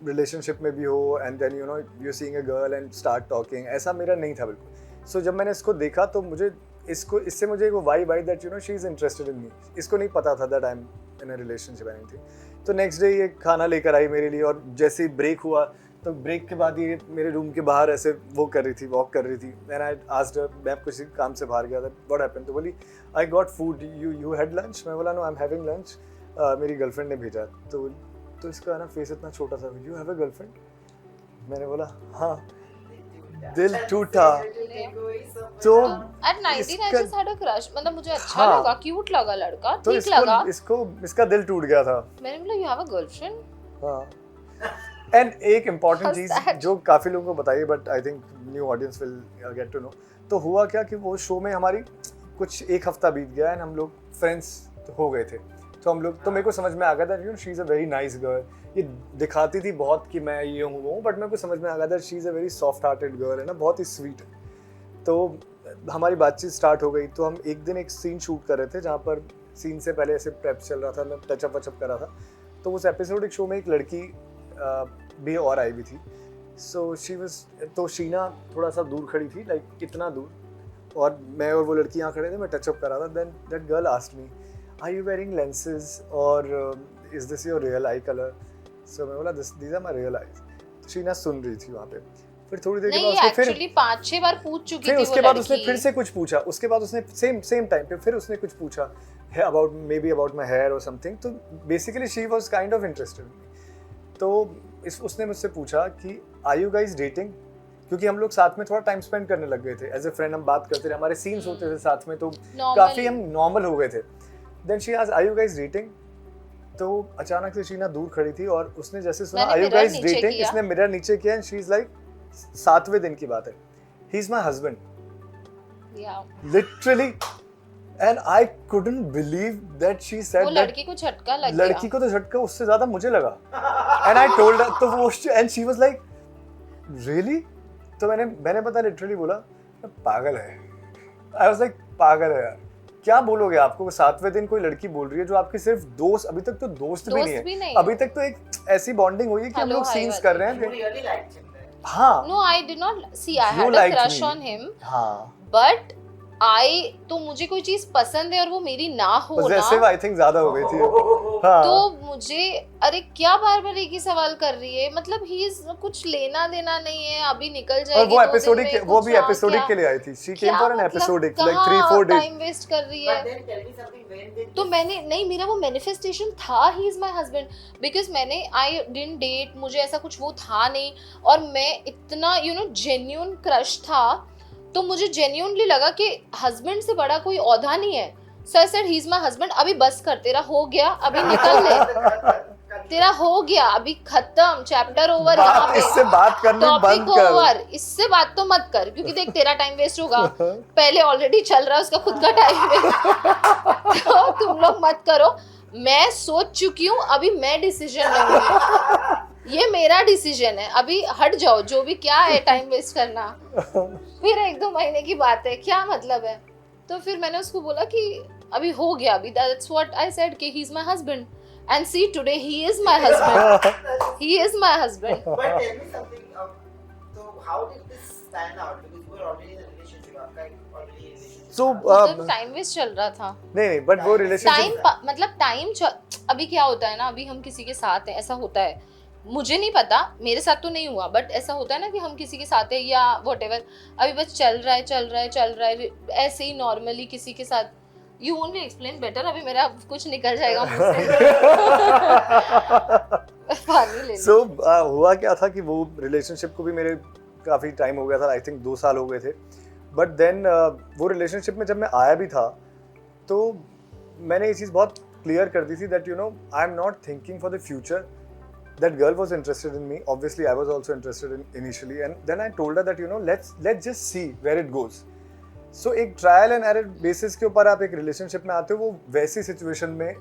रिलेशनशिप में भी हो and then you know you're seeing a girl and start talking, ऐसा मेरा नहीं था बिल्कुल. So जब मैंने इसको देखा तो मुझे इससे मुझे वो वाइब आई that you know she is interested in me. इसको नहीं पता था that I am in a relationship anything. तो नेक्स्ट डे ये खाना लेकर आई मेरे लिए, और जैसे ही ब्रेक हुआ तो ब्रेक के बाद ये मेरे रूम के बाहर ऐसे वो कर रही थी, वॉक कर रही थी। एंड आई आस्क्ड हर, मैं कुछ काम से बाहर गया था, व्हाट हैपेंड? तो बोली I got food, you had lunch? मैं बोला no I am having lunch, मेरी गर्लफ्रेंड ने भेजा। तो इसका ना फेस इतना छोटा सा, यू हैव अ गर्लफ्रेंड? मैंने बोला हाँ, दिल टूटा। तो at 19 I इसका- just had a crush, मतलब मुझे अच्छा हाँ। लगा, क्यूट लगा लड़का, तो ठीक लगा। इसका दिल टूट गया था। मैंने बोला you have a girlfriend? हाँ। एंड एक इम्पॉर्टेंट How's चीज that? जो काफी लोगों को बताइए, but I think new audience will get to know. तो हुआ क्या कि वो शो में हमारी कुछ एक हफ्ता बीत गया एंड हम लोग फ्रेंड्स हो गए थे। तो हम लोग, तो मेरे को समझ में आ गया था, you know she is a very nice girl. ये दिखाती थी बहुत कि मैं ये हूँ वो, बट मेरे को समझ में आ गया था she is a very soft hearted girl, है ना, बहुत ही स्वीट है। तो हमारी बातचीत स्टार्ट हो गई। तो हम एक दिन एक सीन शूट कर रहे थे जहाँ पर सीन से पहले ऐसे प्रेप चल रहा था, मैं टचअप वचअप कर रहा था। तो उस एपिसोडिक शो में एक लड़की भी और आई हुई थी। सो शी वाज, तो शीना थोड़ा सा दूर खड़ी थी, लाइक इतना दूर, और मैं और वो लड़की यहाँ खड़े थे, मैं टचअप कर रहा था। Then that girl asked me are you wearing lenses or is this your real eye colour? So मैं बोला these are my real eyes. तो शीना सुन रही थी वहाँ पे। फिर थोड़ी देर के नहीं, बाद ये उसने फिर एक्चुअली 5-6 बार पूछ चुकी फिर थी उसके वो बाद उसने लड़की। फिर से कुछ पूछा। उसके बाद उसने सेम टाइम पे फिर उसने कुछ पूछा है about maybe about my hair और समथिंग। तो basically she was kind of interested. तो उसने मुझसे पूछा कि आर यू गाइज डेटिंग? क्योंकि हम लोग साथ में थोड़ा टाइम स्पेंड करने लग गए थे, एज ए फ्रेंड हम बात करते रहे, हमारे सीन्स होते थे साथ में, तो काफ़ी हम नॉर्मल हो गए थे। Then she asked are you guys dating? तो अचानक से शीना दूर खड़ी थी और उसने जैसे सुना मैंने आर यू मिरर गाइज नीचे डेटिंग, किया। इसने मिरर नीचे किया एंड शी इज लाइक 7वें दिन की बात है, ही is my husband, literally. And I couldn't believe that she said वो दैट। लड़की को झटका लग गया। लड़की को तो झटका उससे ज्यादा मुझे लगा। एंड आई टोल्ड हर, तो वो and she was like really? तो मैंने पता लिटरली बोला पागल है। आई वाज लाइक पागल है यार, क्या बोलोगे? आपको 7वें दिन कोई लड़की बोल रही है जो आपकी सिर्फ दोस्त, अभी तक तो दोस्त भी नहीं है, अभी तक तो एक ऐसी बॉन्डिंग हुई है कि हम Hello, लोग hi, सीन्स वाली। कर रहे You हैं। really liked him then. हाँ No, I did not see. I You had a liked crush me. on him, हाँ, but तो मुझे कोई चीज पसंद है और वो मेरी ना हो पॉजेसिव ना, आई थिंक ज्यादा हो गई थी। हाँ तो मुझे, अरे क्या बार बार एक ही सवाल कर रही है, मतलब ही कुछ लेना देना नहीं है, अभी निकल जाएगी। और वो 2 दिन एपिसोडिक में वो कुछ, भी हाँ, एपिसोडिक क्या- के लिए आई थी। शी केम क्या फॉर एन मतलब, एपिसोडिक लाइक कहाँ 3-4 डेज। टाइम वेस्ट कर रही है। But then tell me something, when did तो this- मैंने नहीं, मेरा वो मैनिफेस्टेशन था ही इज माय हस्बैंड, बिकॉज मैंने आई डिडंट डेट, मुझे ऐसा कुछ वो था नहीं, और मैं इतना जेन्युइन क्रश था, तो मुझे जेन्युइनली लगा कि हस्बैंड से बड़ा कोई औधा नहीं है। So I said he is my husband, अभी बस कर, तेरा हो गया, अभी निकल ले, तेरा हो गया, अभी खत्म, चैप्टर ओवर, यहाँ पे इससे बात करनी टॉपिक बंद कर। ओवर, इससे बात तो मत कर, क्योंकि देख तेरा टाइम वेस्ट होगा, पहले ऑलरेडी चल रहा है उसका खुद का टाइम वेस्ट, तो तुम लोग मत करो। मैं सोच चुकी हूँ, अभी मैं डिसीजन लूंगी, ये मेरा डिसीजन है, अभी हट जाओ, जो भी क्या है टाइम वेस्ट करना। फिर 1-2 महीने की बात है, क्या मतलब है? तो फिर मैंने उसको बोला कि अभी हो गया, अभी दैट्स व्हाट आई सेड कि he is my husband, and see today he is my husband, he is my husband. But tell me something. So how did this pan out? Because you were already in a relationship. आपका एक already relationship. So मतलब time waste चल रहा था। नहीं but वो relationship मतलब time अभी क्या होता है ना, अभी हम किसी के साथ हैं, ऐसा होता है, मुझे नहीं पता, मेरे साथ तो नहीं हुआ, बट ऐसा होता है ना कि हम किसी के साथ है या व्हाटएवर, अभी बस चल रहा है ऐसे ही नॉर्मली किसी के साथ। यू ओनली एक्सप्लेन बेटर, अभी मेरा कुछ निकल जाएगा मुंह से। पानी ले लो। सो हुआ क्या था कि वो रिलेशनशिप को भी मेरे काफ़ी टाइम हो गया था, आई थिंक 2 साल हो गए थे। बट देन वो रिलेशनशिप में जब मैं आया भी था तो मैंने ये चीज़ बहुत क्लियर कर दी थी that I am not thinking for the future. That girl was interested in me. Obviously, I was also interested in initially, and then I told her that let's just see where it goes. So एक trial and error basis के ऊपर आप एक relationship में आते हो, वो वैसी सिचुएशन में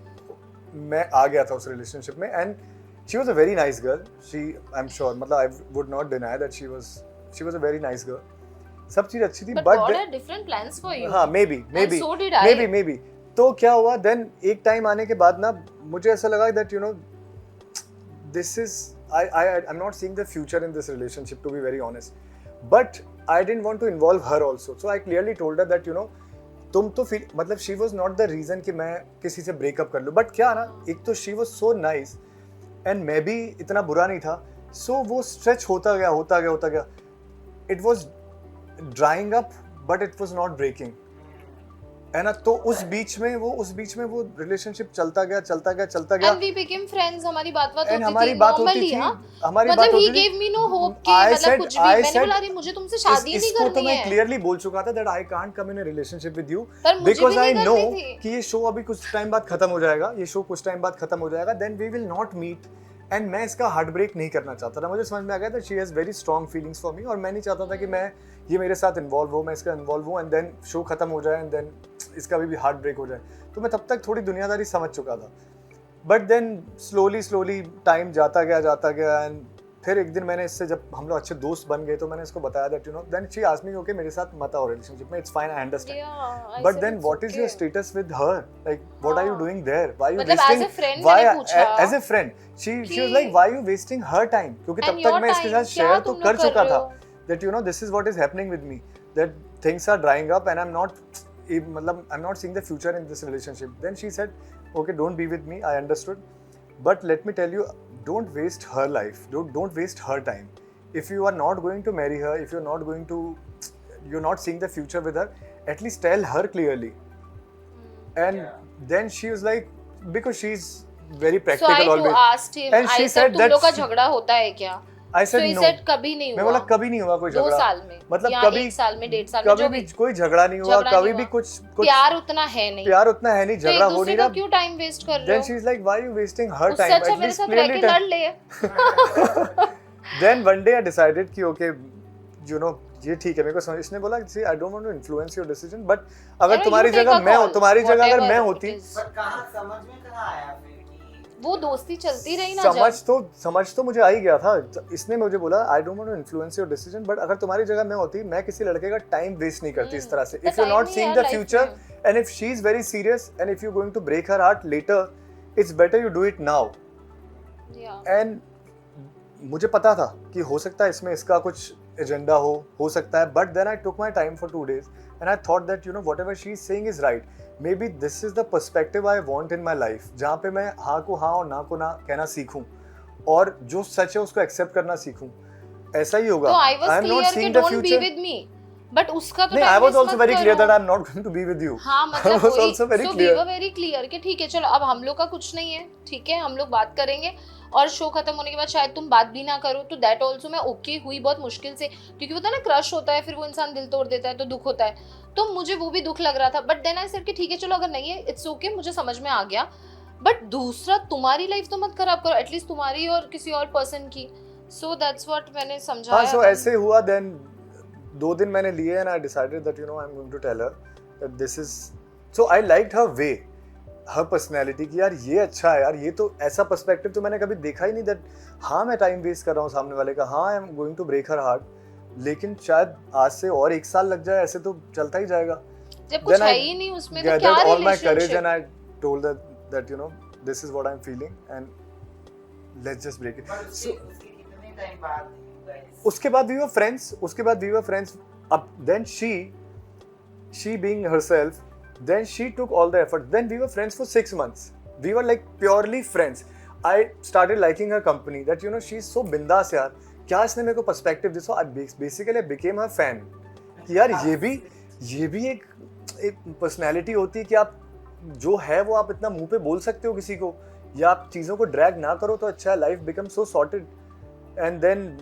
मैं आ गया था उस रिलेशनशिप में। And she was a very nice girl, she I am sure, मतलब I would not deny that she was a very nice girl, सब चीज़ अच्छी थी। But but God had different plans for you. हाँ maybe so did I. तो क्या हुआ then, एक टाइम आने के बाद ना मुझे ऐसा लगा that this is I'm not seeing the future in this relationship, to be very honest, but I didn't want to involve her also, so I clearly told her that तुम तो फिर मतलब she was not the reason कि मैं किसी से breakup कर लूँ, but क्या ना, एक तो she was so nice and मैं भी इतना बुरा नहीं था, सो वो स्ट्रेच होता गया. It was drying up, but it was not breaking. है ना, तो उस बीच में वो रिलेशनशिप चलता गया. And we became friends. हमारी बात And होती हमारी थी बात होती normally, थी, हाँ. हमारी बात मतलब he होती थी. gave me no hope कि I मतलब said- कुछ भी I मैंने said- बोला अरे मुझे तुमसे शादी नहीं इसको तो करनी मैं है. क्लियरली बोल चुका था that I can't come in a relationship with you पर मुझे because भी I नहीं know करनी थी. कि ये शो अभी कुछ टाइम बाद खत्म हो जाएगा. Then we will not meet. And मैं इसका हार्ट ब्रेक नहीं करना चाहता था. मुझे समझ में आ गया था she has very strong feelings for me, और मैं नहीं चाहता था कि मैं ये मेरे साथ इन्वॉल्व हो, मैं इसका इन्वॉल्व हूँ एंड देन शो खत्म हो जाए एंड देन इसका भी हार्ट ब्रेक हो जाए. तो मैं तब तक थोड़ी दुनियादारी समझ चुका था. बट देन स्लोली टाइम जाता गया एंड फिर एक दिन मैंने इससे, जब हम लोग अच्छे दोस्त बन गए, तो मैंने इसको बताया that then she asked me okay मेरे साथ मत आओ रिलेशनशिप में, it's fine I understand. But then what is your status with her, like what are you doing there, why you मतलब wasting, as a friend why मैंने पूछा as a friend she was like why you wasting her time, क्योंकि तब तक मैं इसके साथ share तो कर चुका था that this is what is happening with me, that things are drying up and I'm not seeing the future in this relationship. Then she said okay, don't be with me, I understood, but let me tell you, don't waste her life, don't waste her time. If you are not going to marry her, if you're not seeing the future with her, at least tell her clearly. And then she was like, because she's very practical so always. I asked him, And she I said said तुम that लोग का she- झगड़ा होता है क्या? I So said he no. said कभी नहीं हुआ. मैं बोला कभी नहीं हुआ कोई 2 झगड़ा, साल में, मतलब या कभी 1 साल में, 1.5 साल में, कभी जो भी भी. कोई झगड़ा नहीं हुआ, झगड़ा कभी नहीं भी हुआ. कुछ प्यार उतना है नहीं. प्यार उतना है नहीं, तो झगड़ा एक हो नहीं दूसरे रहा. को क्यों टाइम वेस्ट कर रहे Then हो? she's like, why are you wasting her उससे time? अच्छा At मेरे least साथ रह clearly के लड़ tell. ले. Then one day I decided कि okay, ये ठीक है मेरे को समझ. इसने बोला see, I don't want to influence your decision, but अगर You तुम्हारी take जगह a मैं call, हूँ, तुम्हारी जगह अगर whatever मैं it होती, is. बट कहाँ समझ में कहाँ आया फिर कि वो दोस्ती चलती रही ना जब. समझ तो मुझे आ ही गया था. इसने मुझे बोला I don't want to influence your decision, but अगर तुम्हारी जगह मैं होती, मैं किसी लड़के का टाइम वेस्ट नहीं करती इस तरह से. तो If you're time not नहीं seeing है the life future में. and if she's very serious and if you're going to break her heart later, it's better you do it now. Yeah. And मुझे पता था कि हो सकता है इसमें इसका कुछ एजेंडा हो सकता है, but then I took my time for 2 days and I thought that whatever she is saying is right. Maybe this is the perspective I want in my life, जहाँ पे मैं हाँ को हाँ और ना को ना कहना सीखूं, और जो सच है उसको एक्सेप्ट करना सीखूं. ऐसा ही होगा. तो I was I am not clear कि seeing the don't be future. with me. But उसका तो नहीं, time I was waste also मत very clear करो. that I am not going to be with you. हाँ I मतलब was वही. also very So we clear. were very clear कि ठीक है चलो अब हम लोग का कुछ नहीं है, ठीक है हम लोग बात करेंगे, और शो खत्म होने के बाद शायद तुम बात भी ना करो, तो दैट ऑल्सो मैं ओके हुई बहुत मुश्किल से, क्योंकि होता है ना क्रश होता है, फिर वो इंसान दिल तोड़ देता है तो दुख होता है. तो मुझे वो भी दुख लग रहा था. बट देन आई सेड कि ठीक है चलो अगर नहीं है इट्स ओके, मुझे समझ में आ गया, बट दूसरा तुम्हारी लाइफ तो मत खराब करो, एटलीस्ट तुम्हारी और किसी और पर्सन की. सो दैट्स व्हाट मैंने समझाया. हाँ, so ऐसे हुआ. देन 2 दिन मैंने लिए and I decided that I'm going to tell her that this is. So I liked her way, her personality कि यार ये अच्छा है यार, ये तो ऐसा पर्सपेक्टिव तो मैंने कभी देखा ही नहीं, that हाँ मैं टाइम वेस्ट कर रहा हूँ सामने वाले का, हाँ I am going to break her heart, लेकिन शायद आज से और 1 साल लग जाए, ऐसे तो चलता ही जाएगा. जब कुछ Then है I ही नहीं उसमें तो क्या gathered all my courage relationship. and I told her that this is what I'm feeling and let's just break it. But उसके कितने टाइम बाद you guys उसके बाद we were friends. अब then she being herself, then she took all the effort. Then we were friends for 6 months. We were like purely friends. I started liking her company. That she's so bindas यार. क्या इसने मेरे को perspective दिया. So I basically became her fan. कि यार ये भी एक पर्सनैलिटी होती है कि आप जो है वो आप इतना मुंह पे बोल सकते हो किसी को, या आप चीज़ों को ड्रैग ना करो तो अच्छा है. Life become so sorted. And then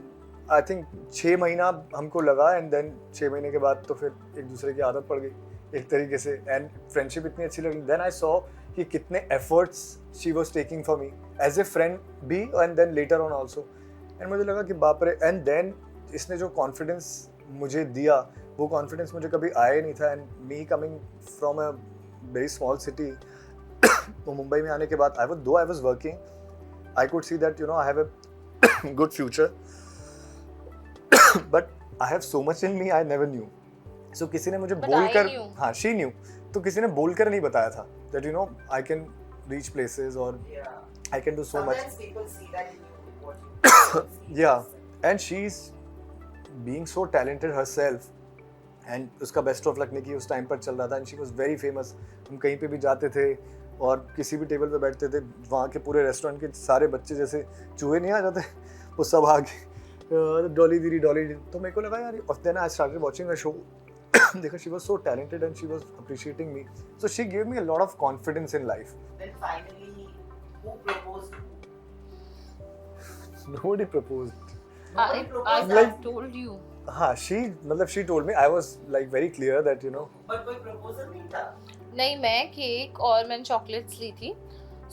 I think 6 महीना हमको लगा, एंड देन 6 महीने के बाद तो फिर एक दूसरे की आदत पड़ गई एक तरीके से, एंड फ्रेंडशिप इतनी अच्छी लगी. देन आई सॉ कि कितने efforts she was taking for me as a friend भी, and then later on also. And मुझे लगा कि बाप रे. एंड देन इसने जो कॉन्फिडेंस मुझे दिया, वो कॉन्फिडेंस मुझे कभी आया नहीं था. And me coming from a very small city, तो मुंबई में आने के बाद I was working, I could see that I have a good future, but I have so much in me I never knew. So किसी ने मुझे But बोलकर, I knew. हाँ शी न्यू, तो किसी ने बोलकर नहीं बताया था that I can reach places और yeah I can do so much. sometimes people see that in you what you see. Yeah, and she's being so talented herself, and उसका बेस्ट ऑफ लक निकी उस time पर चल रहा था, and she was very famous. हम कहीं पे भी जाते थे और किसी भी टेबल पे बैठते थे, वहाँ के पूरे रेस्टोरेंट के सारे बच्चे जैसे चूहे नहीं आ जाते, वो सब आगे डॉली दीदी डॉली दीदी, तो मेरे को लगा यार, और then I started watching a show because she was so talented and she was appreciating me, so she gave me a lot of confidence in life. Then finally, who proposed? Nobody proposed. Nobody proposed. I Like- told you. हाँ, she told me, I was like very clear that you know. But कोई proposal नहीं था. नहीं, मैं cake और मैंने chocolates ली थी.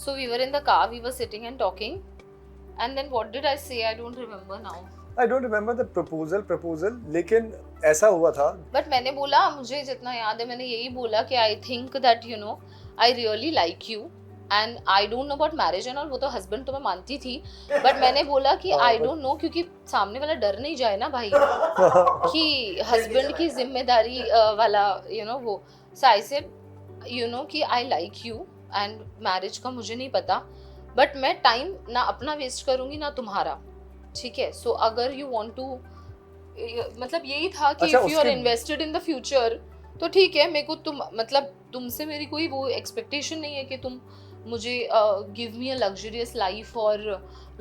So we were in the car, we were sitting and talking. And then what did I say? I don't remember now. I don't remember the proposal, लेकिन ऐसा हुआ था. बट मैंने बोला, मुझे जितना याद है मैंने यही बोला कि I think that you know I really like you and I don't know about marriage and all. वो तो हस्बैंड तो मैं मानती थी, बट मैंने बोला कि आई डोंट नो, क्योंकि सामने वाला डर नहीं जाए ना भाई कि हस्बैंड की जिम्मेदारी वाला यू नो वो. सो आई सेड यू नो कि I like you and marriage का मुझे नहीं पता, बट मैं टाइम ना अपना वेस्ट करूंगी ना तुम्हारा, ठीक है. सो अगर यू वांट टू, मतलब यही था कि अच्छा, इफ यू आर उसके- इन्वेस्टेड इन द फ्यूचर तो ठीक है. मेरे को तुम मतलब तुमसे मेरी कोई वो एक्सपेक्टेशन नहीं है कि तुम मुझे गिव मी अ लग्जरियस लाइफ और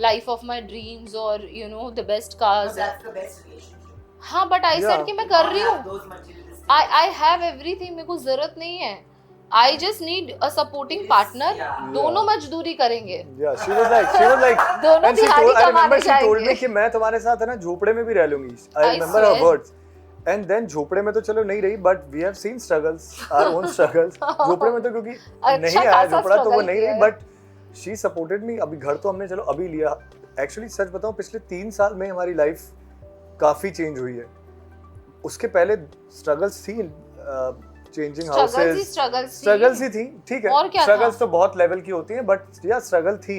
लाइफ ऑफ माय ड्रीम्स और you know the best No, cars. that's the best relationship. हाँ, बट आई Yeah. सेड कि मैं कर रही Don't हूँ, have those materialistic I have everything, मेरे को जरूरत नहीं है. I just need a supporting Yes, partner. yeah. दोनों मजदूरी करेंगे, Yeah, she was like दोनों and she दिहाड़ी told, I कमाने remember she told me जाएंगे. कि मैं तुम्हारे साथ है ना झोपड़े में भी रह लूंगी. I I remember her swear. words. And then झोपड़े में तो चलो नहीं रही, but we have seen struggles, our own struggles. झोपड़े में तो क्योंकि नहीं आया खासा झोपड़ा तो वो struggle नहीं किया रही, है. but she supported me. अभी घर तो हमने चलो अभी लिया. Actually सच बताऊं, पिछले 3 साल में हमारी लाइफ काफी चेंज हुई है. उसके पहले स्ट्रगल्स थी, चेंजिंग हाउसेस, स्ट्रगल्स ही थी, ठीक है. और क्या स्ट्रगल्स था? तो बहुत लेवल की होती हैं, बट या स्ट्रगल थी.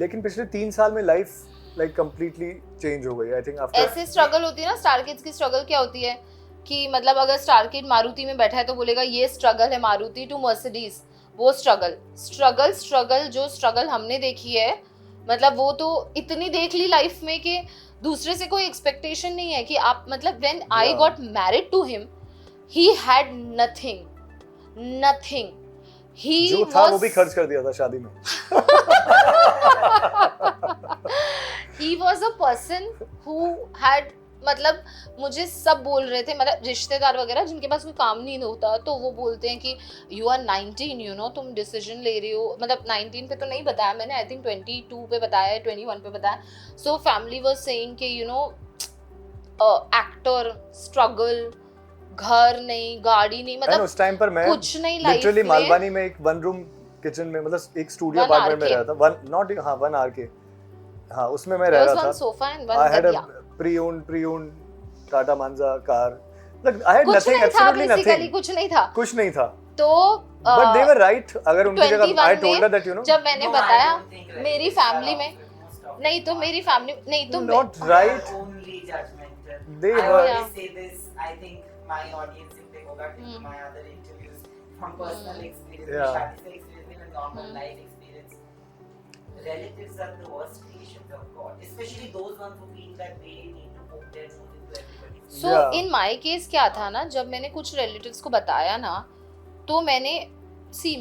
लेकिन पिछले 3 साल में लाइफ लाइक कंप्लीटली चेंज हो गई. आई थिंक आफ्टर ऐसे स्ट्रगल होती है ना. स्टार किड्स की स्ट्रगल क्या होती है कि मतलब अगर स्टार किड मारुति में बैठा है तो बोलेगा ये स्ट्रगल है मारुति टू मर्सिडीज. वो स्ट्रगल जो स्ट्रगल हमने देखी है, मतलब वो तो इतनी देख ली लाइफ में कि दूसरे से कोई एक्सपेक्टेशन नहीं है कि आप मतलब when I Yeah. Got married to him he had nothing. He जो था वो भी खर्च कर दिया था शादी में. he was a person who had, मतलब मुझे सब बोल रहे थे, मतलब रिश्तेदार वगैरह जिनके पास कोई काम नहीं होता तो वो बोलते हैं कि यू आर 19 यू नो, तुम डिसीजन ले रही हो. मतलब 19 पे तो नहीं बताया मैंने, आई थिंक 22 पे बताया, 21 पे बताया. सो फैमिली वाज सेइंग कि यू नो एक्टर स्ट्रगल, घर नहीं, गाड़ी नहीं, एंड मतलब उस टाइम पर मैं कुछ नहीं लाइफ लिटरली में. मालवानी में एक 1 रूम किचन में, मतलब एक स्टूडियो 1 अपार्टमेंट में RK. रहा था. 1 आर के, हाँ उसमें मैं रह There was रहा one था. sofa and I one had a गद्दिया. pre-owned Tata Manza car. Like I had कुछ nothing, नहीं था, absolutely बेसिकली nothing. कुछ नहीं था. कुछ नहीं था. तो But they were right. अगर उनकी जगह, 21 I told her में that you know. जब मैंने No, I बताया don't think like मेरी this फैमिली are में, most of नहीं the तो time. मेरी फैमिली नहीं तो Not right. Only judgmental. They I were. always Yeah. say this. I think my audience if they go back into my other interviews from personal experience, Yeah. शादी से experience and normal life experience. Relatives are the worst creations of God, especially those ones who feel that they need to poke their nose into everybody's. So Yeah. In my case क्या था ना, जब मैंने कुछ relatives को बताया ना तो मैंने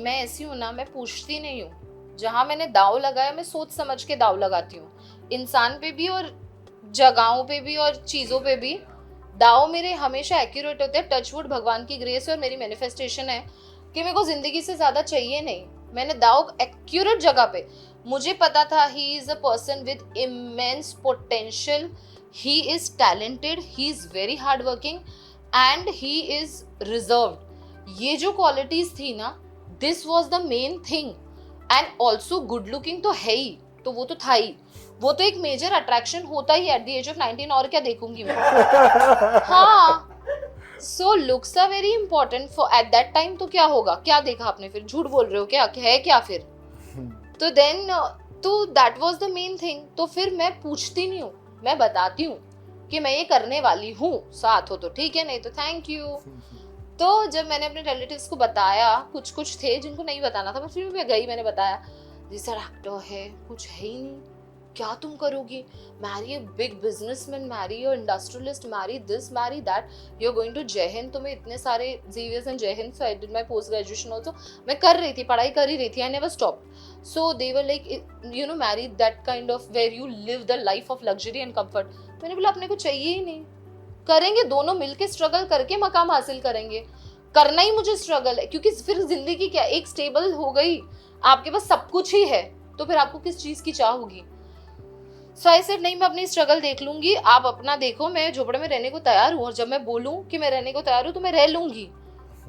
मैं ऐसी हूँ ना, मैं पूछती नहीं हूँ. जहाँ मैंने दाव लगाया मैं सोच समझ के दाव लगाती हूँ, इंसान पे भी और जगहों पे भी और चीज़ों पे भी. दाव मेरे हमेशा एक्यूरेट होते हैं. टचवुड भगवान की ग्रेस और मेरी मैनिफेस्टेशन है कि मेरे को जिंदगी से ज़्यादा चाहिए नहीं. मैंने दाव एक्यूरेट जगह पे, मुझे पता था he is a person with immense potential, he is talented, he is very hard working and he is reserved. ये जो क्वालिटीज़ थी ना, this was the main thing. And also good looking तो है ही, तो वो तो था ही, वो तो एक मेजर अट्रैक्शन होता ही एट द एज ऑफ 19. और क्या देखूंगी मैं. हाँ, so looks are very important for at that time. तो क्या होगा, क्या देखा आपने, फिर झूठ बोल रहे हो क्या, है क्या फिर. तो देन तो that was the main thing. तो फिर मैं पूछती नहीं हूँ, मैं बताती हूँ कि मैं ये करने वाली हूँ. साथ हो तो ठीक है, नहीं तो थैंक यू. तो जब मैंने अपने रिलेटिव्स को बताया, कुछ थे जिनको नहीं बताना था, बस फिर मैं गई, मैंने बताया जी सर एक्टर है, कुछ है ही नहीं. क्या तुम करोगी, marry a big businessman, marry a industrialist, marry this marry that, you are going to Jai Hind, तुम्हें इतने सारे जीवियस and Jai Hind, so I did my post graduation also, मैं कर रही थी, पढ़ाई कर ही रही थी, I never stopped. So they were like you know marry that kind of where you live the life of luxury and comfort. मैंने बोला अपने को चाहिए ही नहीं, करेंगे दोनों मिलके स्ट्रगल करके मकाम हासिल करेंगे, करना ही मुझे स्ट्रगल है, क्योंकि फिर जिंदगी क्या, एक स्टेबल हो गई, आपके पास सब कुछ ही है, तो फिर आपको किस चीज की चाह होगी। सो आई सेड नहीं, मैं अपनी स्ट्रगल देख लूंगी, आप अपना देखो, मैं झोपड़े में रहने को तैयार हूँ, और जब मैं बोलूँ कि मैं रहने को तैयार हूँ तो मैं रह लूंगी,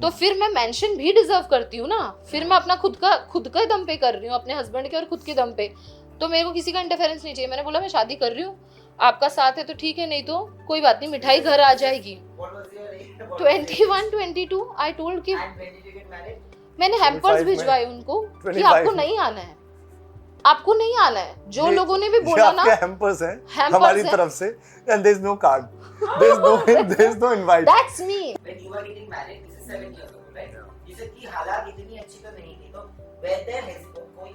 तो फिर मैं मेंशन भी डिजर्व करती हूँ ना, फिर मैं अपना खुद का दम पे कर रही हूँ, अपने हस्बैंड के और खुद के दम पे, तो मेरे को किसी का इंटरफेरेंस नहीं चाहिए। मैंने बोला मैं शादी कर रही हूँ, आपका साथ है तो ठीक है, नहीं तो कोई बात नहीं, मिठाई घर आ जाएगी। 21, 22 आई टोल्ड कि मैंने हैम्पर्स भिजवाए उनको कि आपको नहीं आना है, आपको नहीं आना है, जो लोगों ने भी बोला ना, हैम्पर्स हैं हमारी तरफ से, and there is no card, there is no invite, that's me। When you were getting married, this is 7 years ago, right? You said कि हालात इतनी अच्छी तो नहीं थी, तो were there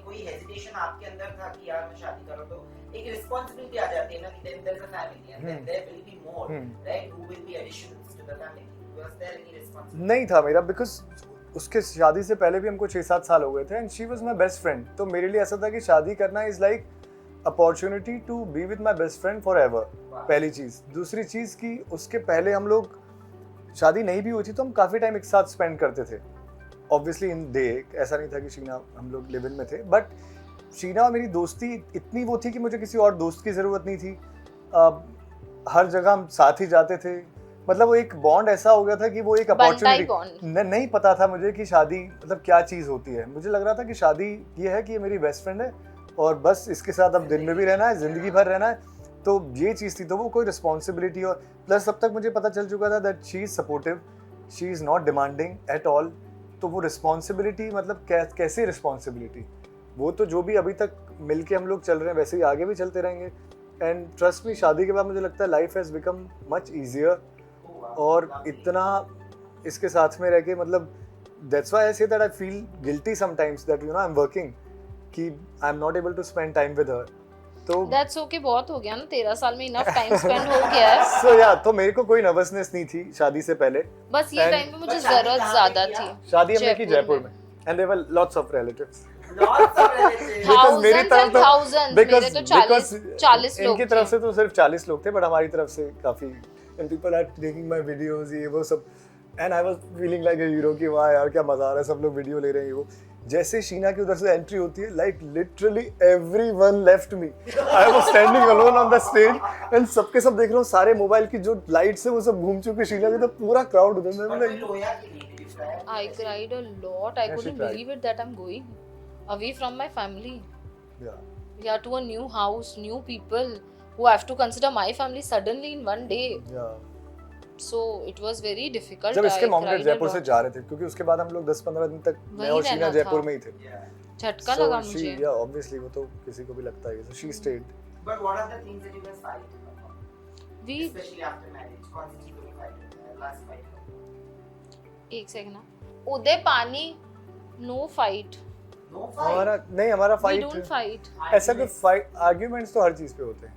कोई hesitation आपके अंदर था कि यार मैं शादी करूँ, तो एक रिस्पांसिबिलिटी आ जाती है ना कि there is a family and then there will be more, right? Who will be additions to the family? Was there any responsibility? नहीं था मेरा, because उसके शादी से पहले भी हमको 6-7 साल हो गए थे, and she was my best friend. तो मेरे लिए ऐसा था कि शादी करना is like opportunity to be with my best friend forever, पहली चीज़। दूसरी चीज़ कि उसके पहले हम लोग, शादी नहीं भी हुई थी तो हम काफ़ी टाइम एक साथ स्पेंड करते थे, ऑब्वियसली इन डे। ऐसा नहीं था कि शीना, हम लोग लिव इन में थे, बट शीना और मेरी दोस्ती इतनी वो थी कि मुझे किसी और दोस्त की ज़रूरत नहीं थी। हर जगह हम साथ ही जाते थे, मतलब वो एक बॉन्ड ऐसा हो गया था कि वो एक अपॉर्चुनिटी, नहीं पता था मुझे कि शादी मतलब क्या चीज़ होती है। मुझे लग रहा था कि शादी ये है कि ये मेरी बेस्ट फ्रेंड है और बस इसके साथ अब दिन में भी रहना है, ज़िंदगी भर रहना है, तो ये चीज़ थी। तो वो कोई रिस्पॉन्सिबिलिटी, और प्लस अब तक मुझे पता चल चुका था that she is supportive, she is not demanding at all. तो वो रिस्पॉन्सिबिलिटी मतलब कैसे रिस्पॉन्सिबिलिटी, वो तो जो भी अभी तक मिल के हम लोग चल रहे हैं वैसे ही आगे भी चलते रहेंगे। एंड ट्रस्ट मी, शादी के बाद मुझे लगता है life has become much easier, और इतना इसके साथ में रह के, मतलब that's why I say that I feel guilty sometimes that you know I am working, कि I am not able to spend time with her. तो दैट्स ओके, बहुत हो गया ना, 13 साल में इनफ टाइम स्पेंड हो गया है। सो या, तो मेरे को कोई नर्वसनेस नहीं थी शादी से पहले, बस ये टाइम पे मुझे जरूरत ज्यादा थी। शादी हमने की जयपुर में, and there were lots of relatives, Lots of relatives. Because मेरी तरफ तो thousands, मेरे तो 40 लोग इनकी तरफ से तो सिर्फ 40 लोग थे, बट हमारी तरफ से काफी, and people are taking my videos, ये वो सब, and I was feeling like a hero कि वाह यार क्या मजा आ रहा है, सब लोग वीडियो ले रहे हैं। वो जैसे शीना की उधर से एंट्री होती है, like literally everyone left me, I was standing alone on the stage, and सबके सब देख रहा हूँ, सारे मोबाइल की जो लाइट्स है वो सब घूम चुके, शीना की तो पूरा क्राउड उधर। I cried a lot. I couldn't believe it that I'm going away from my family. Yeah, to a new house, new people who have to consider my family suddenly in one day. Yeah. So it was very difficult. जब इसके mom dad Jaipur से जा रहे थे, क्योंकि उसके बाद हम लोग 10-15 दिन तक मैं और शीना जयपुर में ही थे, झटका लगा मुझे। या ऑब्वियसली वो तो किसी को भी लगता है, so she stayed. But what are the things that you guys fight about? We Especially after marriage, कौन सी चीजों में fight? Last fight. एक सेकंड ना, उदय पानी, no fight. No fight. हमारा We फाइट, don't fight. ऐसा कोई फाइट, आर्ग्यूमेंट्स तो हर चीज पे होते हैं,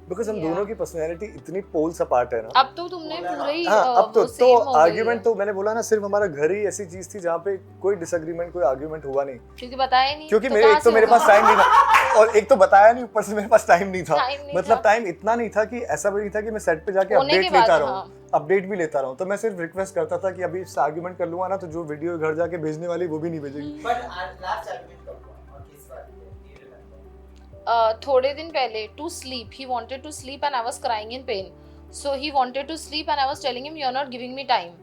बिकॉज़ हम दोनों की पर्सनैलिटी इतनी पोल्स अपार्ट है ना। अब तो तुमने पूरा ही अब तो आर्ग्यूमेंट तो मैंने बोला ना, सिर्फ हमारा घर ही ऐसी चीज थी जहाँ पे कोई डिसएग्रीमेंट, कोई आर्ग्यूमेंट हुआ नहीं, क्योंकि बताया नहीं, क्योंकि मेरे एक तो मेरे पास टाइम नहीं था, और एक तो बताया नहीं, ऊपर से मेरे पास टाइम नहीं था, मतलब टाइम इतना नहीं था कि ऐसा भी नहीं था कि मैं सेट पे जाके अपडेट लेता रहूं, अपडेट भी लेता रहूं। तो मैं सिर्फ रिक्वेस्ट करता था कि अभी इससे आर्ग्यूमेंट कर लूंगा ना, तो जो वीडियो घर जाके भेजने वाली वो भी नहीं भेजेगी। But last argument कब हुआ और किस बात पे? Do you remember? थोड़े दिन पहले, to sleep, he wanted to sleep and I was crying in pain, so he wanted to sleep and I was telling him you're not giving me time,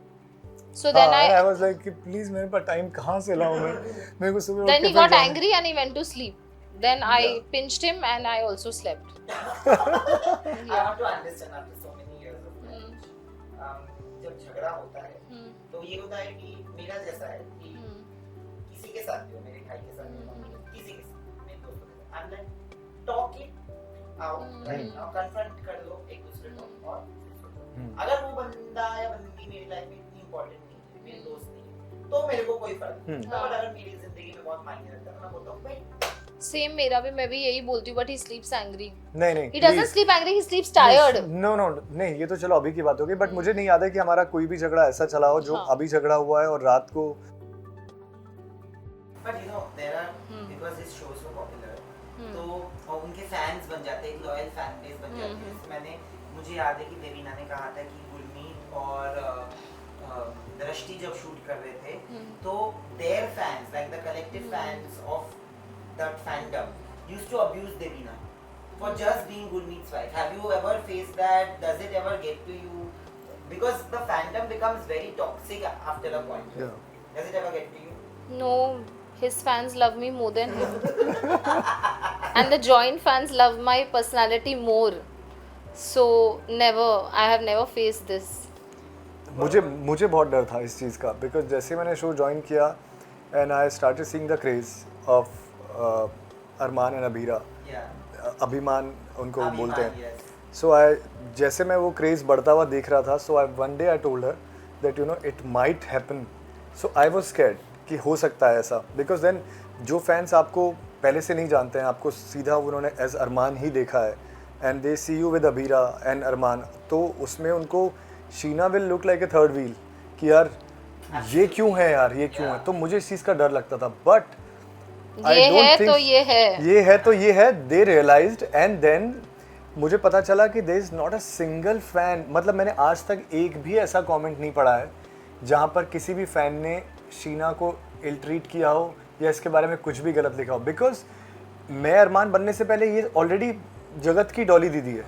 so then I was like कि please मेरे पास time कहाँ से लाऊं मैं, मेरे को सुबह then he got angry and he went to sleep, then I pinched him and I also slept. I want to understand after so many years of marriage, जब झगड़ा होता है तो ये होता है कि मेरा जैसा है कि किसी के साथ भी हो, मेरे भाई के साथ भी, किसी के साथ, मेरे दोस्तों के साथ, I'm like talk it out right now, confront कर लो एक दूसरे को, और अगर वो बंदा या बंदी मेरी लाइफ में इतनी इम्पोर्टेंट नहीं है, मेरे दोस्त नहीं है, तो मेरे को कोई फर्क नहीं, बट अगर मेरी जिंदगी में बहुत मायने रखता है तो मैं बोलता हूँ भाई सेम मेरा भी, मैं भी यही बोलती हूँ, बट ही स्लीप्स एंग्री. नहीं नहीं He doesn't sleep angry, he sleeps tired. No no नहीं, ये तो चलो अभी की बात होगी, बट मुझे नहीं याद है कि हमारा कोई भी झगड़ा ऐसा चला हो जो हाँ. अभी झगड़ा हुआ है और रात को. But you know, there are because this show is so popular, तो उनके फैंस बन जाते हैं, एक लॉयल फैन बेस बन जाती है. जैसे मुझे याद है कि देवीना ने कहा था कि गुरमीत और दृष्टि जब शूट कर रहे थे, तो their fans, like the collective fans of that fandom, used to abuse Devina for just being Gurmeet's wife. Have you ever faced that? Does it ever get to you? Because the fandom becomes very toxic after a point. Yeah. Does it ever get to you? No, his fans love me more than him. And the joint fans love my personality more. So never, I have never faced this. मुझे बहुत डर था इस चीज़ का, because जैसे मैंने show join किया and I started seeing the craze of Armaan and Abira. Yeah. अभिमान उनको बोलते हैं. Yes. सो आई जैसे मैं वो क्रेज़ बढ़ता हुआ देख रहा था, so I one day I told her that you know it might happen. So I was scared कि हो सकता है ऐसा, बिकॉज देन जो फैंस आपको पहले से नहीं जानते हैं, आपको सीधा उन्होंने एज अरमान ही देखा है, and they see you with Abira and Armaan, तो उसमें उनको Sheena will look like a third wheel कि यार ये क्यों है, यार ये क्यों है. तो मुझे इस चीज़ का डर लगता था, बट ये है तो ये है, ये है तो ये है. दे रियलाइज्ड एंड देन मुझे पता चला कि there is not a single fan, मतलब मैंने आज तक एक भी ऐसा कमेंट नहीं पढ़ा है जहाँ पर किसी भी फैन ने शीना को इल ट्रीट किया हो या इसके बारे में कुछ भी गलत लिखा हो. बिकॉज मैं अरमान बनने से पहले ये ऑलरेडी जगत की डॉली दीदी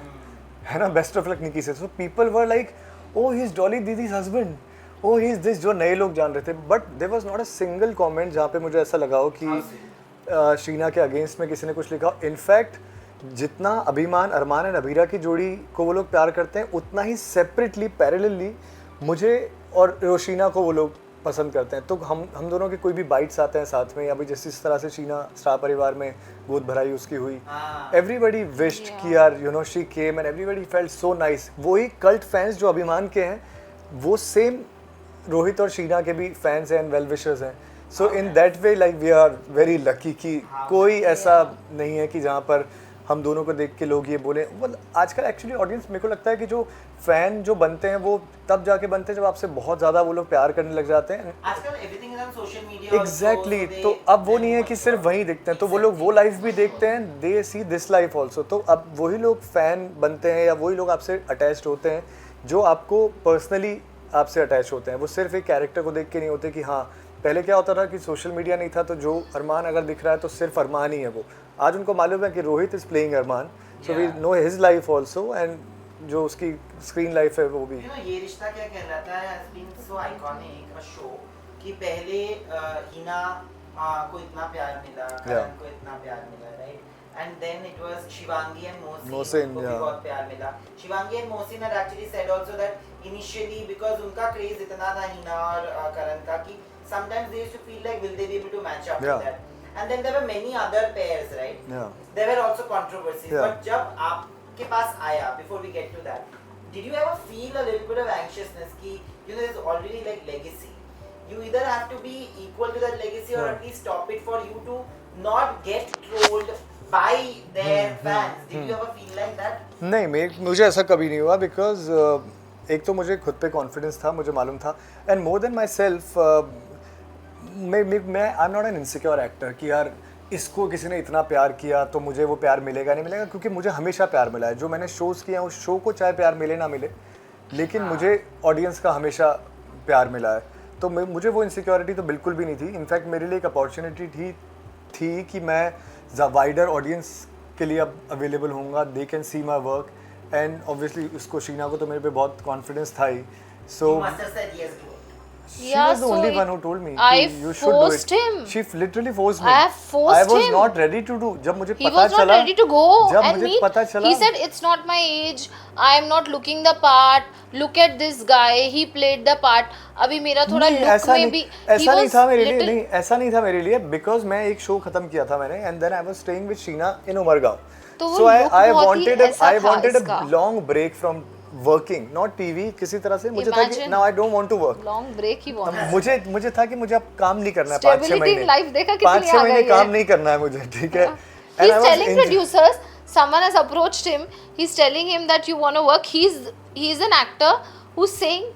है ना, बेस्ट ऑफ लक निकी से. So people were like oh he is Dolly दीदीज husband, oh he is this, जो नए लोग जान रहे थे. But there was not a single comment जहाँ पे मुझे ऐसा लगा हो कि शीना के अगेंस्ट में किसी ने कुछ लिखा. इनफैक्ट जितना अभिमान अरमान एंड अबीरा की जोड़ी को वो लोग प्यार करते हैं, उतना ही सेपरेटली पैरेलली मुझे और रोशीना को वो लोग पसंद करते हैं. तो हम दोनों के कोई भी बाइट्स आते हैं साथ में, या भी जिस तरह से शीना स्टार परिवार में गोद भराई उसकी हुई, एवरीबडी विश्ड कि यार you know she came and everybody felt so nice. वही कल्ट फैंस जो अभिमान के हैं, वो सेम रोहित और शीना के भी फैंस हैं एंड वेल विशर्स हैं. So in that way like we are very lucky कि कोई ऐसा नहीं है कि जहाँ पर हम दोनों को देख के लोग ये बोले. आजकल एक्चुअली ऑडियंस, मेरे को लगता है कि जो फैन जो बनते हैं वो तब जाके बनते हैं जब आपसे बहुत ज़्यादा वो लोग प्यार करने लग जाते हैं. आजकल everything is on social media. Exactly. तो अब वो नहीं है कि सिर्फ वही देखते हैं, तो वो लोग वो लाइफ भी देखते हैं, दे सी दिस लाइफ ऑल्सो. तो अब वही लोग फैन बनते हैं या वही लोग आपसे अटैच्ड होते हैं जो आपको पर्सनली आपसे अटैच होते हैं. वो सिर्फ एक कैरेक्टर को देख के नहीं होते कि हाँ, पहले क्या होता था कि सोशल मीडिया नहीं था तो जो अरमान अगर दिख रहा है तो सिर्फ अरमान ही है वो. आज उनको मालूम है कि Rohit is playing Armaan, so we know his life also, and जो उसकी स्क्रीन लाइफ है वो भी. यू नो ये रिश्ता क्या कहलाता है, has been so iconic a show कि पहले हिना को इतना प्यार मिला, करण को इतना प्यार मिला, right? And then it was Shivangi and Mohsin को भी बहुत प्यार मिला. Shivangi and Mohsin had actually said also that initially because उनका क्रेज इतना था हिना और करण का कि sometimes they used to feel like will they be able to match up with that. And then there were many other pairs, right? There were also controversies. But जब आपके पास आया, before we get to that, did you ever feel a little bit of anxiousness कि you know there's already like legacy, you either have to be equal to that legacy or at least stop it for you to not get trolled by their fans? Did you ever feel like that? नहीं, मुझे ऐसा कभी नहीं हुआ, because एक तो मुझे खुद पे कॉन्फिडेंस था, मुझे मालूम था, and more than myself मैं I am not an insecure actor कि यार इसको किसी ने इतना प्यार किया तो मुझे वो प्यार मिलेगा नहीं मिलेगा, क्योंकि मुझे हमेशा प्यार मिला है. जो मैंने शोज़ किए हैं उस शो को चाहे प्यार मिले ना मिले, लेकिन मुझे ऑडियंस का हमेशा प्यार मिला है. तो मुझे वो इनसिक्योरिटी तो बिल्कुल भी नहीं थी. इनफैक्ट मेरे लिए एक अपॉर्चुनिटी थी कि मैं वाइडर ऑडियंस के लिए अब अवेलेबल होऊंगा, they can see my work, and obviously उसको शीना को तो मेरे पे बहुत कॉन्फिडेंस था ही. सो she was the only one who told me you should do it. She literally forced me. I was not ready to do. जब मुझे पता चला, he was not ready to go and meet. पता चला, he said it's not my age, I am not looking the part, look at this guy, he played the part. अभी मेरा थोड़ा look में भी ऐसा नहीं था मेरे लिए. नहीं, ऐसा नहीं था मेरे लिए, बिकॉज मैं एक शो खत्म किया था मैंने, and then I was staying with Sheena in Umargaon. तो so I wanted a long break from working, not TV, किसी तरह से मुझे था कि Imagine. Now I don't want to work. Long break ही वांट मुझे था कि मुझे अब काम नहीं करना है 5-6 स्टेबिलिटी महीने, इन लाइफ देखा कितनी 5-6 आ महीने गई काम है। नहीं करना है मुझे, ठीक है। He's And I was telling producers, someone has approached him, he's telling him that you want to work, he's an actor who's saying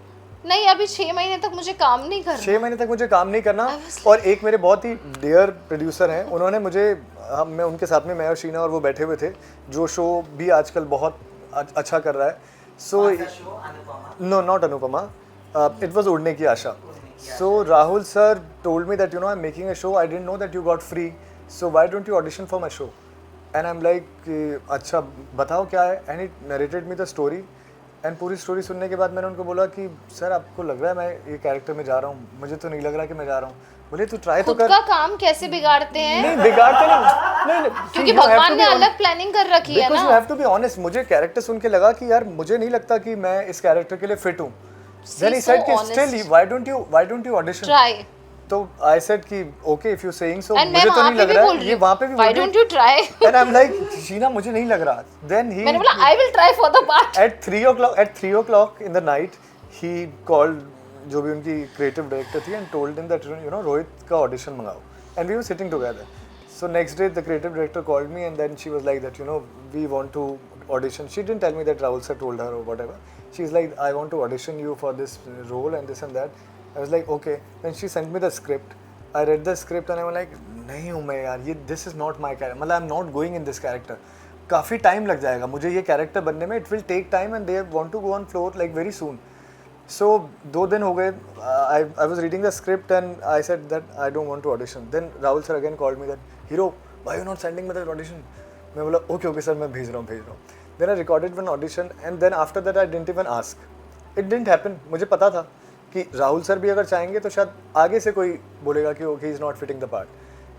नहीं अभी 6 महीने तक मुझे काम नहीं करना। 6 महीने तक मुझे काम नहीं करना। I was और एक मेरे बहुत ही डियर प्रोड्यूसर हैं, उन्होंने मुझे, मैं उनके साथ में, मैं और शीना और वो बैठे हुए थे, जो शो भी आजकल बहुत अच्छा कर रहा है। सो कौन सा show? Anupama? No, not Anupama, it was Udne Ki Aasha. So Rahul sir told me that you know I am making a show, I didn't know that you got free, so why don't you audition for my show? And I am like अच्छा बताओ क्या है, and it narrated me the story. And पूरी story सुनने के बाद मैंने उनको बोला कि सर आपको लग रहा है मैं ये कैरेक्टर में जा रहा हूँ? मुझे तो नहीं लग रहा कि मैं जा रहा हूँ। बोले तू ट्राई तो खुद कर। का काम कैसे बिगाड़ते हैं? नहीं बिगाड़ते नहीं, क्योंकि भगवान ने अलग प्लानिंग कर रखी है बिकॉज़ ना। You have to be honest. मुझे कैरेक्टर सुन के लगा कि यार मुझे नहीं लगता कि मैं इस कैरेक्टर के लिए फिट हूँ। देन ही so सेड कि honest. Still why don't you audition? Try. तो आई सेड कि okay if you saying so, and मैं मुझे तो वहां नहीं पे लग भी रहा बोल है, रही ये हूँ वहां पे भी why don't you try? And I am like Sheena मुझे नहीं लग रहा। देन ही मैंने बोला I will try for the part. at 3 o'clock in the night he called जो भी उनकी क्रिएटिव डायरेक्टर थी and told him that you know Rohit का audition मंगाओ, and we were sitting together. So next day the creative director called me and then she was like that you know we want to audition. She didn't tell me that Rahul sir told her or whatever. She's like I want to audition you for this role and this and that. I was like okay. Then she sent me the script. I read the script and I was like नहीं हूँ मैं यार, ये this is not my character, मतलब I'm not going in this character. काफ़ी time लग जाएगा मुझे ये कैरेक्टर बनने में, it will take time and they want to go on floor like very soon. So 2 दिन हो गए, I was reading the script and I said that I don't want to audition. Then Rahul sir again called me that hero why you not sending me the audition? मैं बोला okay sir मैं भेज रहा हूँ. Then I recorded one audition and then after that I didn't even ask. It didn't happen. मुझे पता था कि राहुल सर भी अगर चाहेंगे तो शायद आगे से कोई बोलेगा कि okay he's not fitting the part.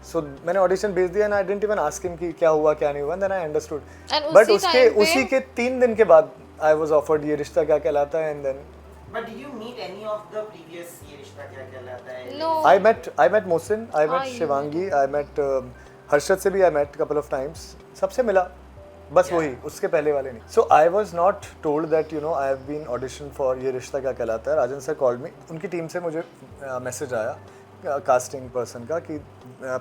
So मैंने ऑडिशन भेज दिया and I didn't even ask him कि क्या हुआ क्या नहीं हुआ, and then I understood. And But उसी उसी के 3 दिन के बाद I was offered ये रिश्ता क्या कहलाता है and then But did you meet any of the previous ये रिश्ता क्या कहलाता है? No. I met Mohsin, I met you Shivangi, I met Harshad से भी I met couple of times. सबसे मिला बस Yeah. वही, उसके पहले वाले नहीं. So I was not told that you know I have been auditioned for ये रिश्ता क्या कहलाता है. राजन सर called me. उनकी टीम से मुझे मैसेज आया कास्टिंग पर्सन का कि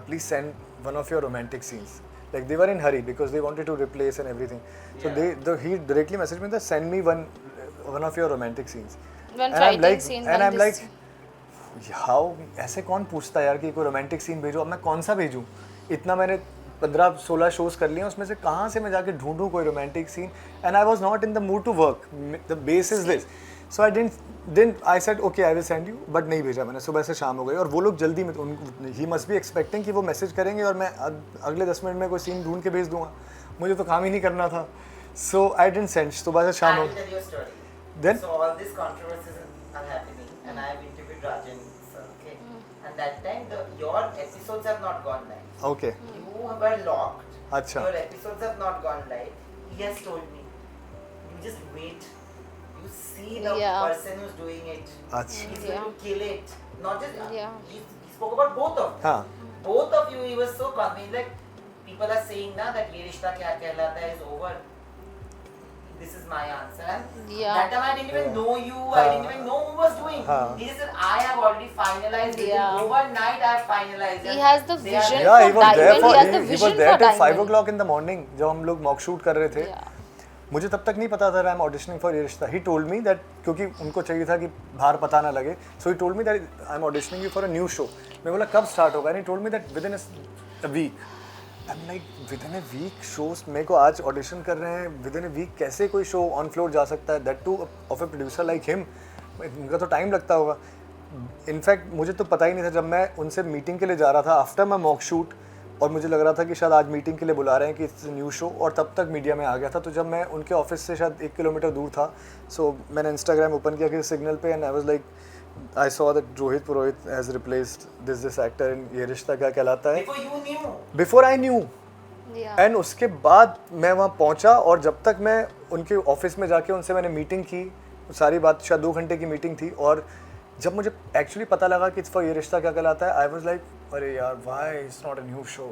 please send one of your romantic scenes. Like they were in hurry because they wanted to replace and everything. So he directly messaged me that send me one of your romantic scenes. One And I'm fighting like, scene, and one I'm this like, scene. How ऐसे कौन पूछता है यार कि कोई romantic scene भेजो, अब मैं कौन सा भेजूँ? इतना मैंने 15-16 शोज कर लिए, उसमें से कहाँ से मैं जाके ढूंढूँ कोई romantic scene? And I was not in the mood to work, the base is this. So I didn't I said okay I will send you, but नहीं भेजा मैंने. सुबह से शाम हो गई और वो लोग जल्दी में, ही मस्ट बी एक्सपेक्टिंग कि वो मैसेज करेंगे और मैं अगले 10 मिनट में कोई सीन ढूंढ के भेज दूंगा. मुझे तो काम ही नहीं करना था. So I didn't send. सुबह से शाम I हो will tell you a story. Then? So all these controversies are happening, and I have interviewed Rajan sir. Okay, and that time your episodes have not gone live. Okay. You were locked. अच्छा. Your episodes have not gone live. He has told me, you just wait. You see the Yeah. person who's doing it. अच्छा. He's going to kill it. Not just Yeah. he spoke about both of them. हाँ. Both of you, he was so confident. Like people are saying now that ये रिश्ता क्या कहलाता है is over. This is my answer. And Yeah. that time I didn't even know you. I didn't even know who was doing. हाँ. He just said I have already finalized it. Yeah. Overnight I have finalized it. He has the They are- vision. Yeah, he for was there Diamond, for he has the he was vision there for till 5 Diamond. o'clock in the morning जब हम लोग mock shoot कर रहे थे. Yeah. मुझे तब तक नहीं पता था आई एम ऑडिशनिंग फॉर ये रिश्ता. ही टोल्ड मी दैट, क्योंकि उनको चाहिए था कि बाहर पता ना लगे, so he told me that I am auditioning you for a new show. मैं बोला कब स्टार्ट होगा? And he told me that within a week. I am like within a week shows? मेरे को आज audition कर रहे हैं, विद इन अ वीक कैसे कोई शो ऑन फ्लोर जा सकता है? That two of a producer like him. इनका तो टाइम लगता होगा. इनफैक्ट मुझे तो पता ही नहीं था जब मैं उनसे मीटिंग के लिए जा रहा था आफ्टर माई मॉक शूट, और मुझे लग रहा था कि शायद आज मीटिंग के लिए बुला रहे हैं कि इट्स न्यू शो, और तब तक मीडिया में आ गया था. तो जब मैं उनके ऑफिस से शायद 1 किलोमीटर दूर था, सो मैंने इंस्टाग्राम ओपन किया कि सिग्नल पे, and I was like I saw that Rohit Purohit has replaced this actor in ये रिश्ता क्या कहलाता है. Before you knew. Before I knew. Yeah. And उसके बाद मैं वहाँ पहुँचा, और जब तक मैं उनके ऑफिस में जाके उनसे मैंने मीटिंग की, सारी बात शायद 2 घंटे की मीटिंग थी, और जब मुझे एक्चुअली पता लगा कि इट्स फॉर ये रिश्ता क्या कहलाता है, आई वाज लाइक अरे यार why it's not a new show.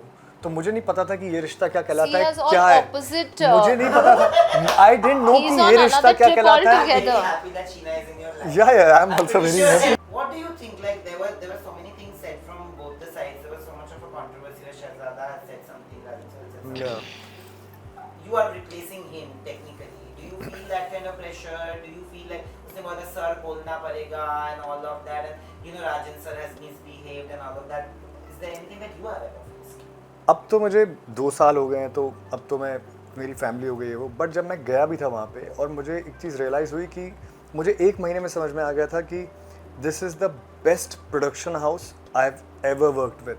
तो मुझे नहीं पता था कि ये रिश्ता क्या कहलाता है, Sia's on क्या है, opposite, मुझे नहीं पता था, आई डिडंट नो He's कि on ये रिश्ता another क्या trip कहलाता है. altogether. Very happy that Sheena is in your life. Yeah, I'm I'm also pretty very sure. happy. What do you think? Like there were so many things said from both the sides. There was so much of a controversy. Where Shahzada had said something, Rajat sir said something. Yeah. You are replacing him technically. Do you feel that kind of pressure? Do you feel like उसने बोला sir बोलना पड़ेगा and all of that, and you know Rajan sir has misbehaved and all of that. Is there anything that you are aware of? अब तो मुझे 2 साल हो गए हैं, तो अब तो मैं, मेरी फैमिली हो गई है वो. बट जब मैं गया भी था वहाँ पे और मुझे एक चीज़ रियलाइज़ हुई कि मुझे 1 महीने में समझ में आ गया था कि this is the best production house I have ever worked with.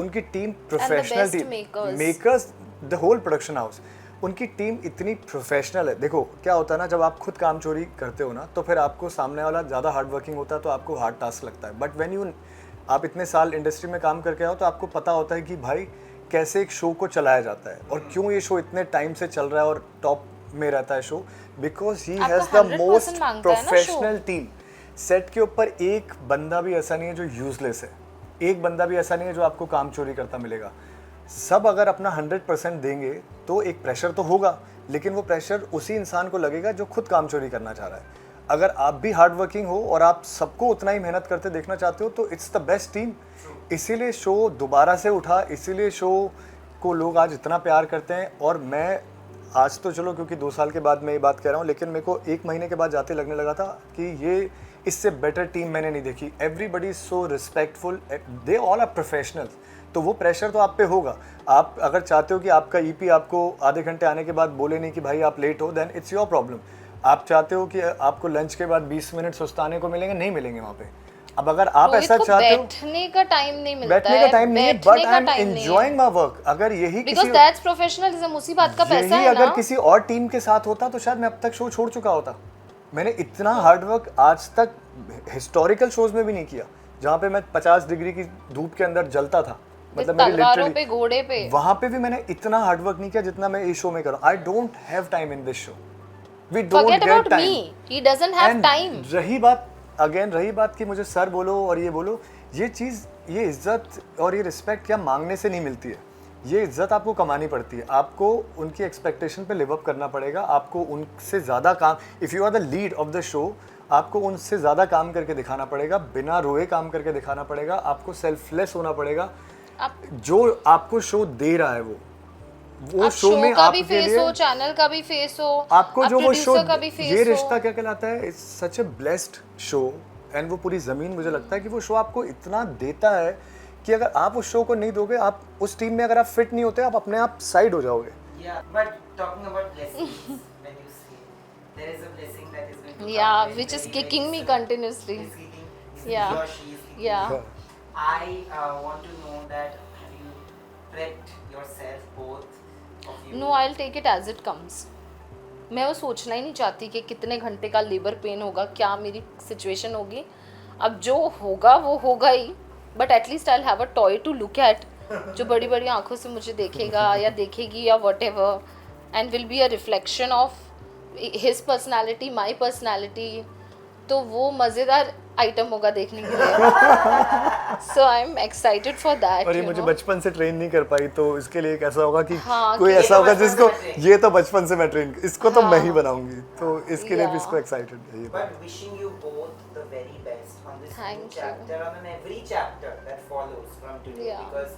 उनकी team professional best team, makers. Makers, the whole production house, उनकी टीम इतनी प्रोफेशनल है. देखो क्या होता है ना, जब आप खुद काम चोरी करते हो ना, तो फिर आपको सामने वाला ज़्यादा हार्ड वर्किंग होता है, तो आपको हार्ड टास्क लगता है. बट व्हेन यू, आप इतने साल इंडस्ट्री में काम करके आओ, तो आपको पता होता है कि भाई कैसे एक शो को चलाया जाता है और क्यों ये शो इतने टाइम से चल रहा है और टॉप में रहता है show. Because he has the 100% most मांगता है ना प्रोफेशनल टीम. सेट के ऊपर एक बंदा भी ऐसा नहीं है जो यूजलेस है, एक बंदा भी ऐसा नहीं है जो आपको काम चोरी करता मिलेगा. सब अगर अपना 100% देंगे तो एक प्रेशर तो होगा, लेकिन वो प्रेशर उसी इंसान को लगेगा जो खुद काम चोरी करना चाह रहा है. अगर आप भी हार्ड वर्किंग हो और आप सबको उतना ही मेहनत करते देखना चाहते हो, तो इट्स द बेस्ट टीम. इसीलिए शो दोबारा से उठा, इसीलिए शो को लोग आज इतना प्यार करते हैं. और मैं आज तो चलो क्योंकि 2 साल के बाद मैं ये बात कह रहा हूँ, लेकिन मेरे को 1 महीने के बाद जाते लगने लगा था कि ये इससे बेटर टीम मैंने नहीं देखी. Everybody is so respectful, they all are professionals. तो वो प्रेशर तो आप पे होगा. आप अगर चाहते हो कि आपका ईपी आपको आधे घंटे आने के बाद बोले नहीं कि भाई आप लेट हो, देन इट्स योर प्रॉब्लम. आप चाहते हो कि आपको लंच के बाद 20 मिनट सुस्ताने को मिलेंगे, नहीं मिलेंगे वहाँ पे. अब अगर आप रोहित ऐसा को चाहते हो, बैठने का टाइम नहीं मिलता बैठने है, का टाइम नहीं है, बैठने बट का आई एम time नहीं है। Enjoying my work. अगर यही Because किसी, that's professionalism, उसी बात का पैसा यही है अगर ना. किसी और टीम के साथ होता तो शायद मैं अब तक शो छोड़ चुका होता. मैंने इतना हार्ड वर्क आज तक हिस्टोरिकल शोज में भी नहीं किया, जहाँ पे मैं 50 डिग्री की धूप के अंदर जलता था. मतलब मेरी तलवारों पे, लिटरली घोड़े पे. वहाँ पे भी मैंने इतना हार्ड वर्क नहीं किया जितना मैं इस शो में कर रहा हूँ. I don't have time in this show. We don't Forget get about time. me. He doesn't have time. रही बात, अगेन रही बात कि मुझे सर बोलो और ये बोलो, ये चीज़, ये इज्जत और ये रिस्पेक्ट क्या मांगने से नहीं मिलती है. ये इज्जत आपको कमानी पड़ती है. आपको उनकी एक्सपेक्टेशन पे लिव अप करना पड़ेगा. आपको उनसे ज़्यादा काम, if you are the lead of the show, आपको उनसे ज़्यादा काम करके दिखाना पड़ेगा, बिना रोए काम करके दिखाना पड़ेगा. आपको सेल्फलेस होना पड़ेगा. आप जो आपको शो दे रहा है वो आप शो में का भी आपके फेस हो, लिए, चैनल का भी फेस हो, आपको आप जो वो शो, producer का भी face ये हो. रिश्ता क्या कहलाता है, it's such A blessed show. And वो पूरी ज़मीन, मुझे लगता है कि वो शो आपको इतना देता है कि अगर आप उस शो को नहीं दोगे, आप उस टीम में अगर आप फिट नहीं होते, आप अपने आप साइड हो जाओगे. Yeah, but talking about blessings, when you say there is a blessing that is going to come Yeah, very, which is very, kicking very me soon. continuously. Is kicking, Yeah. he or she is kicking Yeah. you. I want to know that have you prepped yourself, both of you? No, I'll take it as it comes. मैं वो सोचना ही नहीं चाहती कि कितने घंटे का labour pain होगा, क्या मेरी सिचुएशन होगी. अब जो होगा वो होगा ही, but at least I have a toy to look at, जो बड़ी बड़ी आंखों से मुझे देखेगा या देखेगी या whatever, and will be a reflection of his personality, my personality. तो वो मज़ेदार आइटम होगा देखने के लिए. So I am excited for that. और ये मुझे बचपन से ट्रेन नहीं कर पाई, तो इसके लिए एक ऐसा होगा कि हाँ, कोई कि ऐसा ये होगा तो जिसको, बचपन से train. ये तो बचपन से मैं ट्रेन, इसको तो मैं ही हाँ. बनाऊंगी. तो इसके लिए भी Yeah. इसको एक्साइटेड है. But wishing you both the very best on this Thank new you. chapter, on every chapter that follows from today. Yeah. Because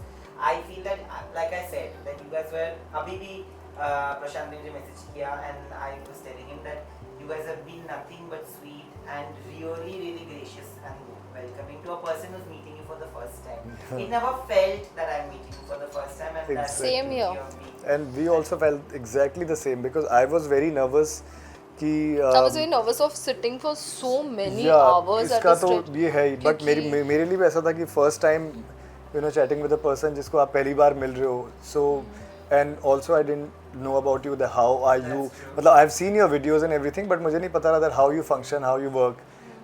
I feel that, like I said, that you guys were. अभी भी प्रशांत ने मुझे message किया and I was telling him that you guys have been nothing but sweet and really, really gracious and welcoming to a person who's meeting you for the first time. It never felt that I'm meeting you for the first time, and that's the Same beauty here. of me. And we also felt exactly the same because I was very nervous कि I was very nervous of sitting for so many yeah, hours at इसका a तो stretch. ये है ही. But मेरे लिए भी ऐसा था कि first time chatting with a person जिसको आप पहली बार मिल रहे हो. So and also I didn't know about you, that how are you. मतलब I have seen your videos and everything, but मुझे नहीं पता था that how you function, how you work.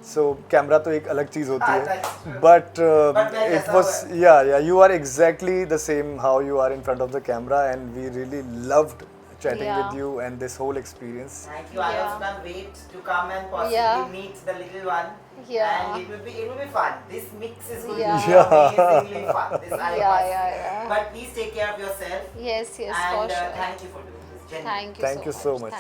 So camera तो एक अलग चीज़ होती है, that's true. But But then it that's was, yeah you are exactly the same how you are in front of the camera. And we really loved chatting Yeah. with you and this whole experience. Thank you. I Yeah. also can't wait to come and possibly Yeah. meet the little one. Yeah. And it will be fun. This mix is going Yeah. to be amazingly fun. This I Yeah, must yeah, say. yeah. But please take care of yourself. Yes, yes, And for sure. thank you for doing this. Genuinely. Thank you Thank you so so much.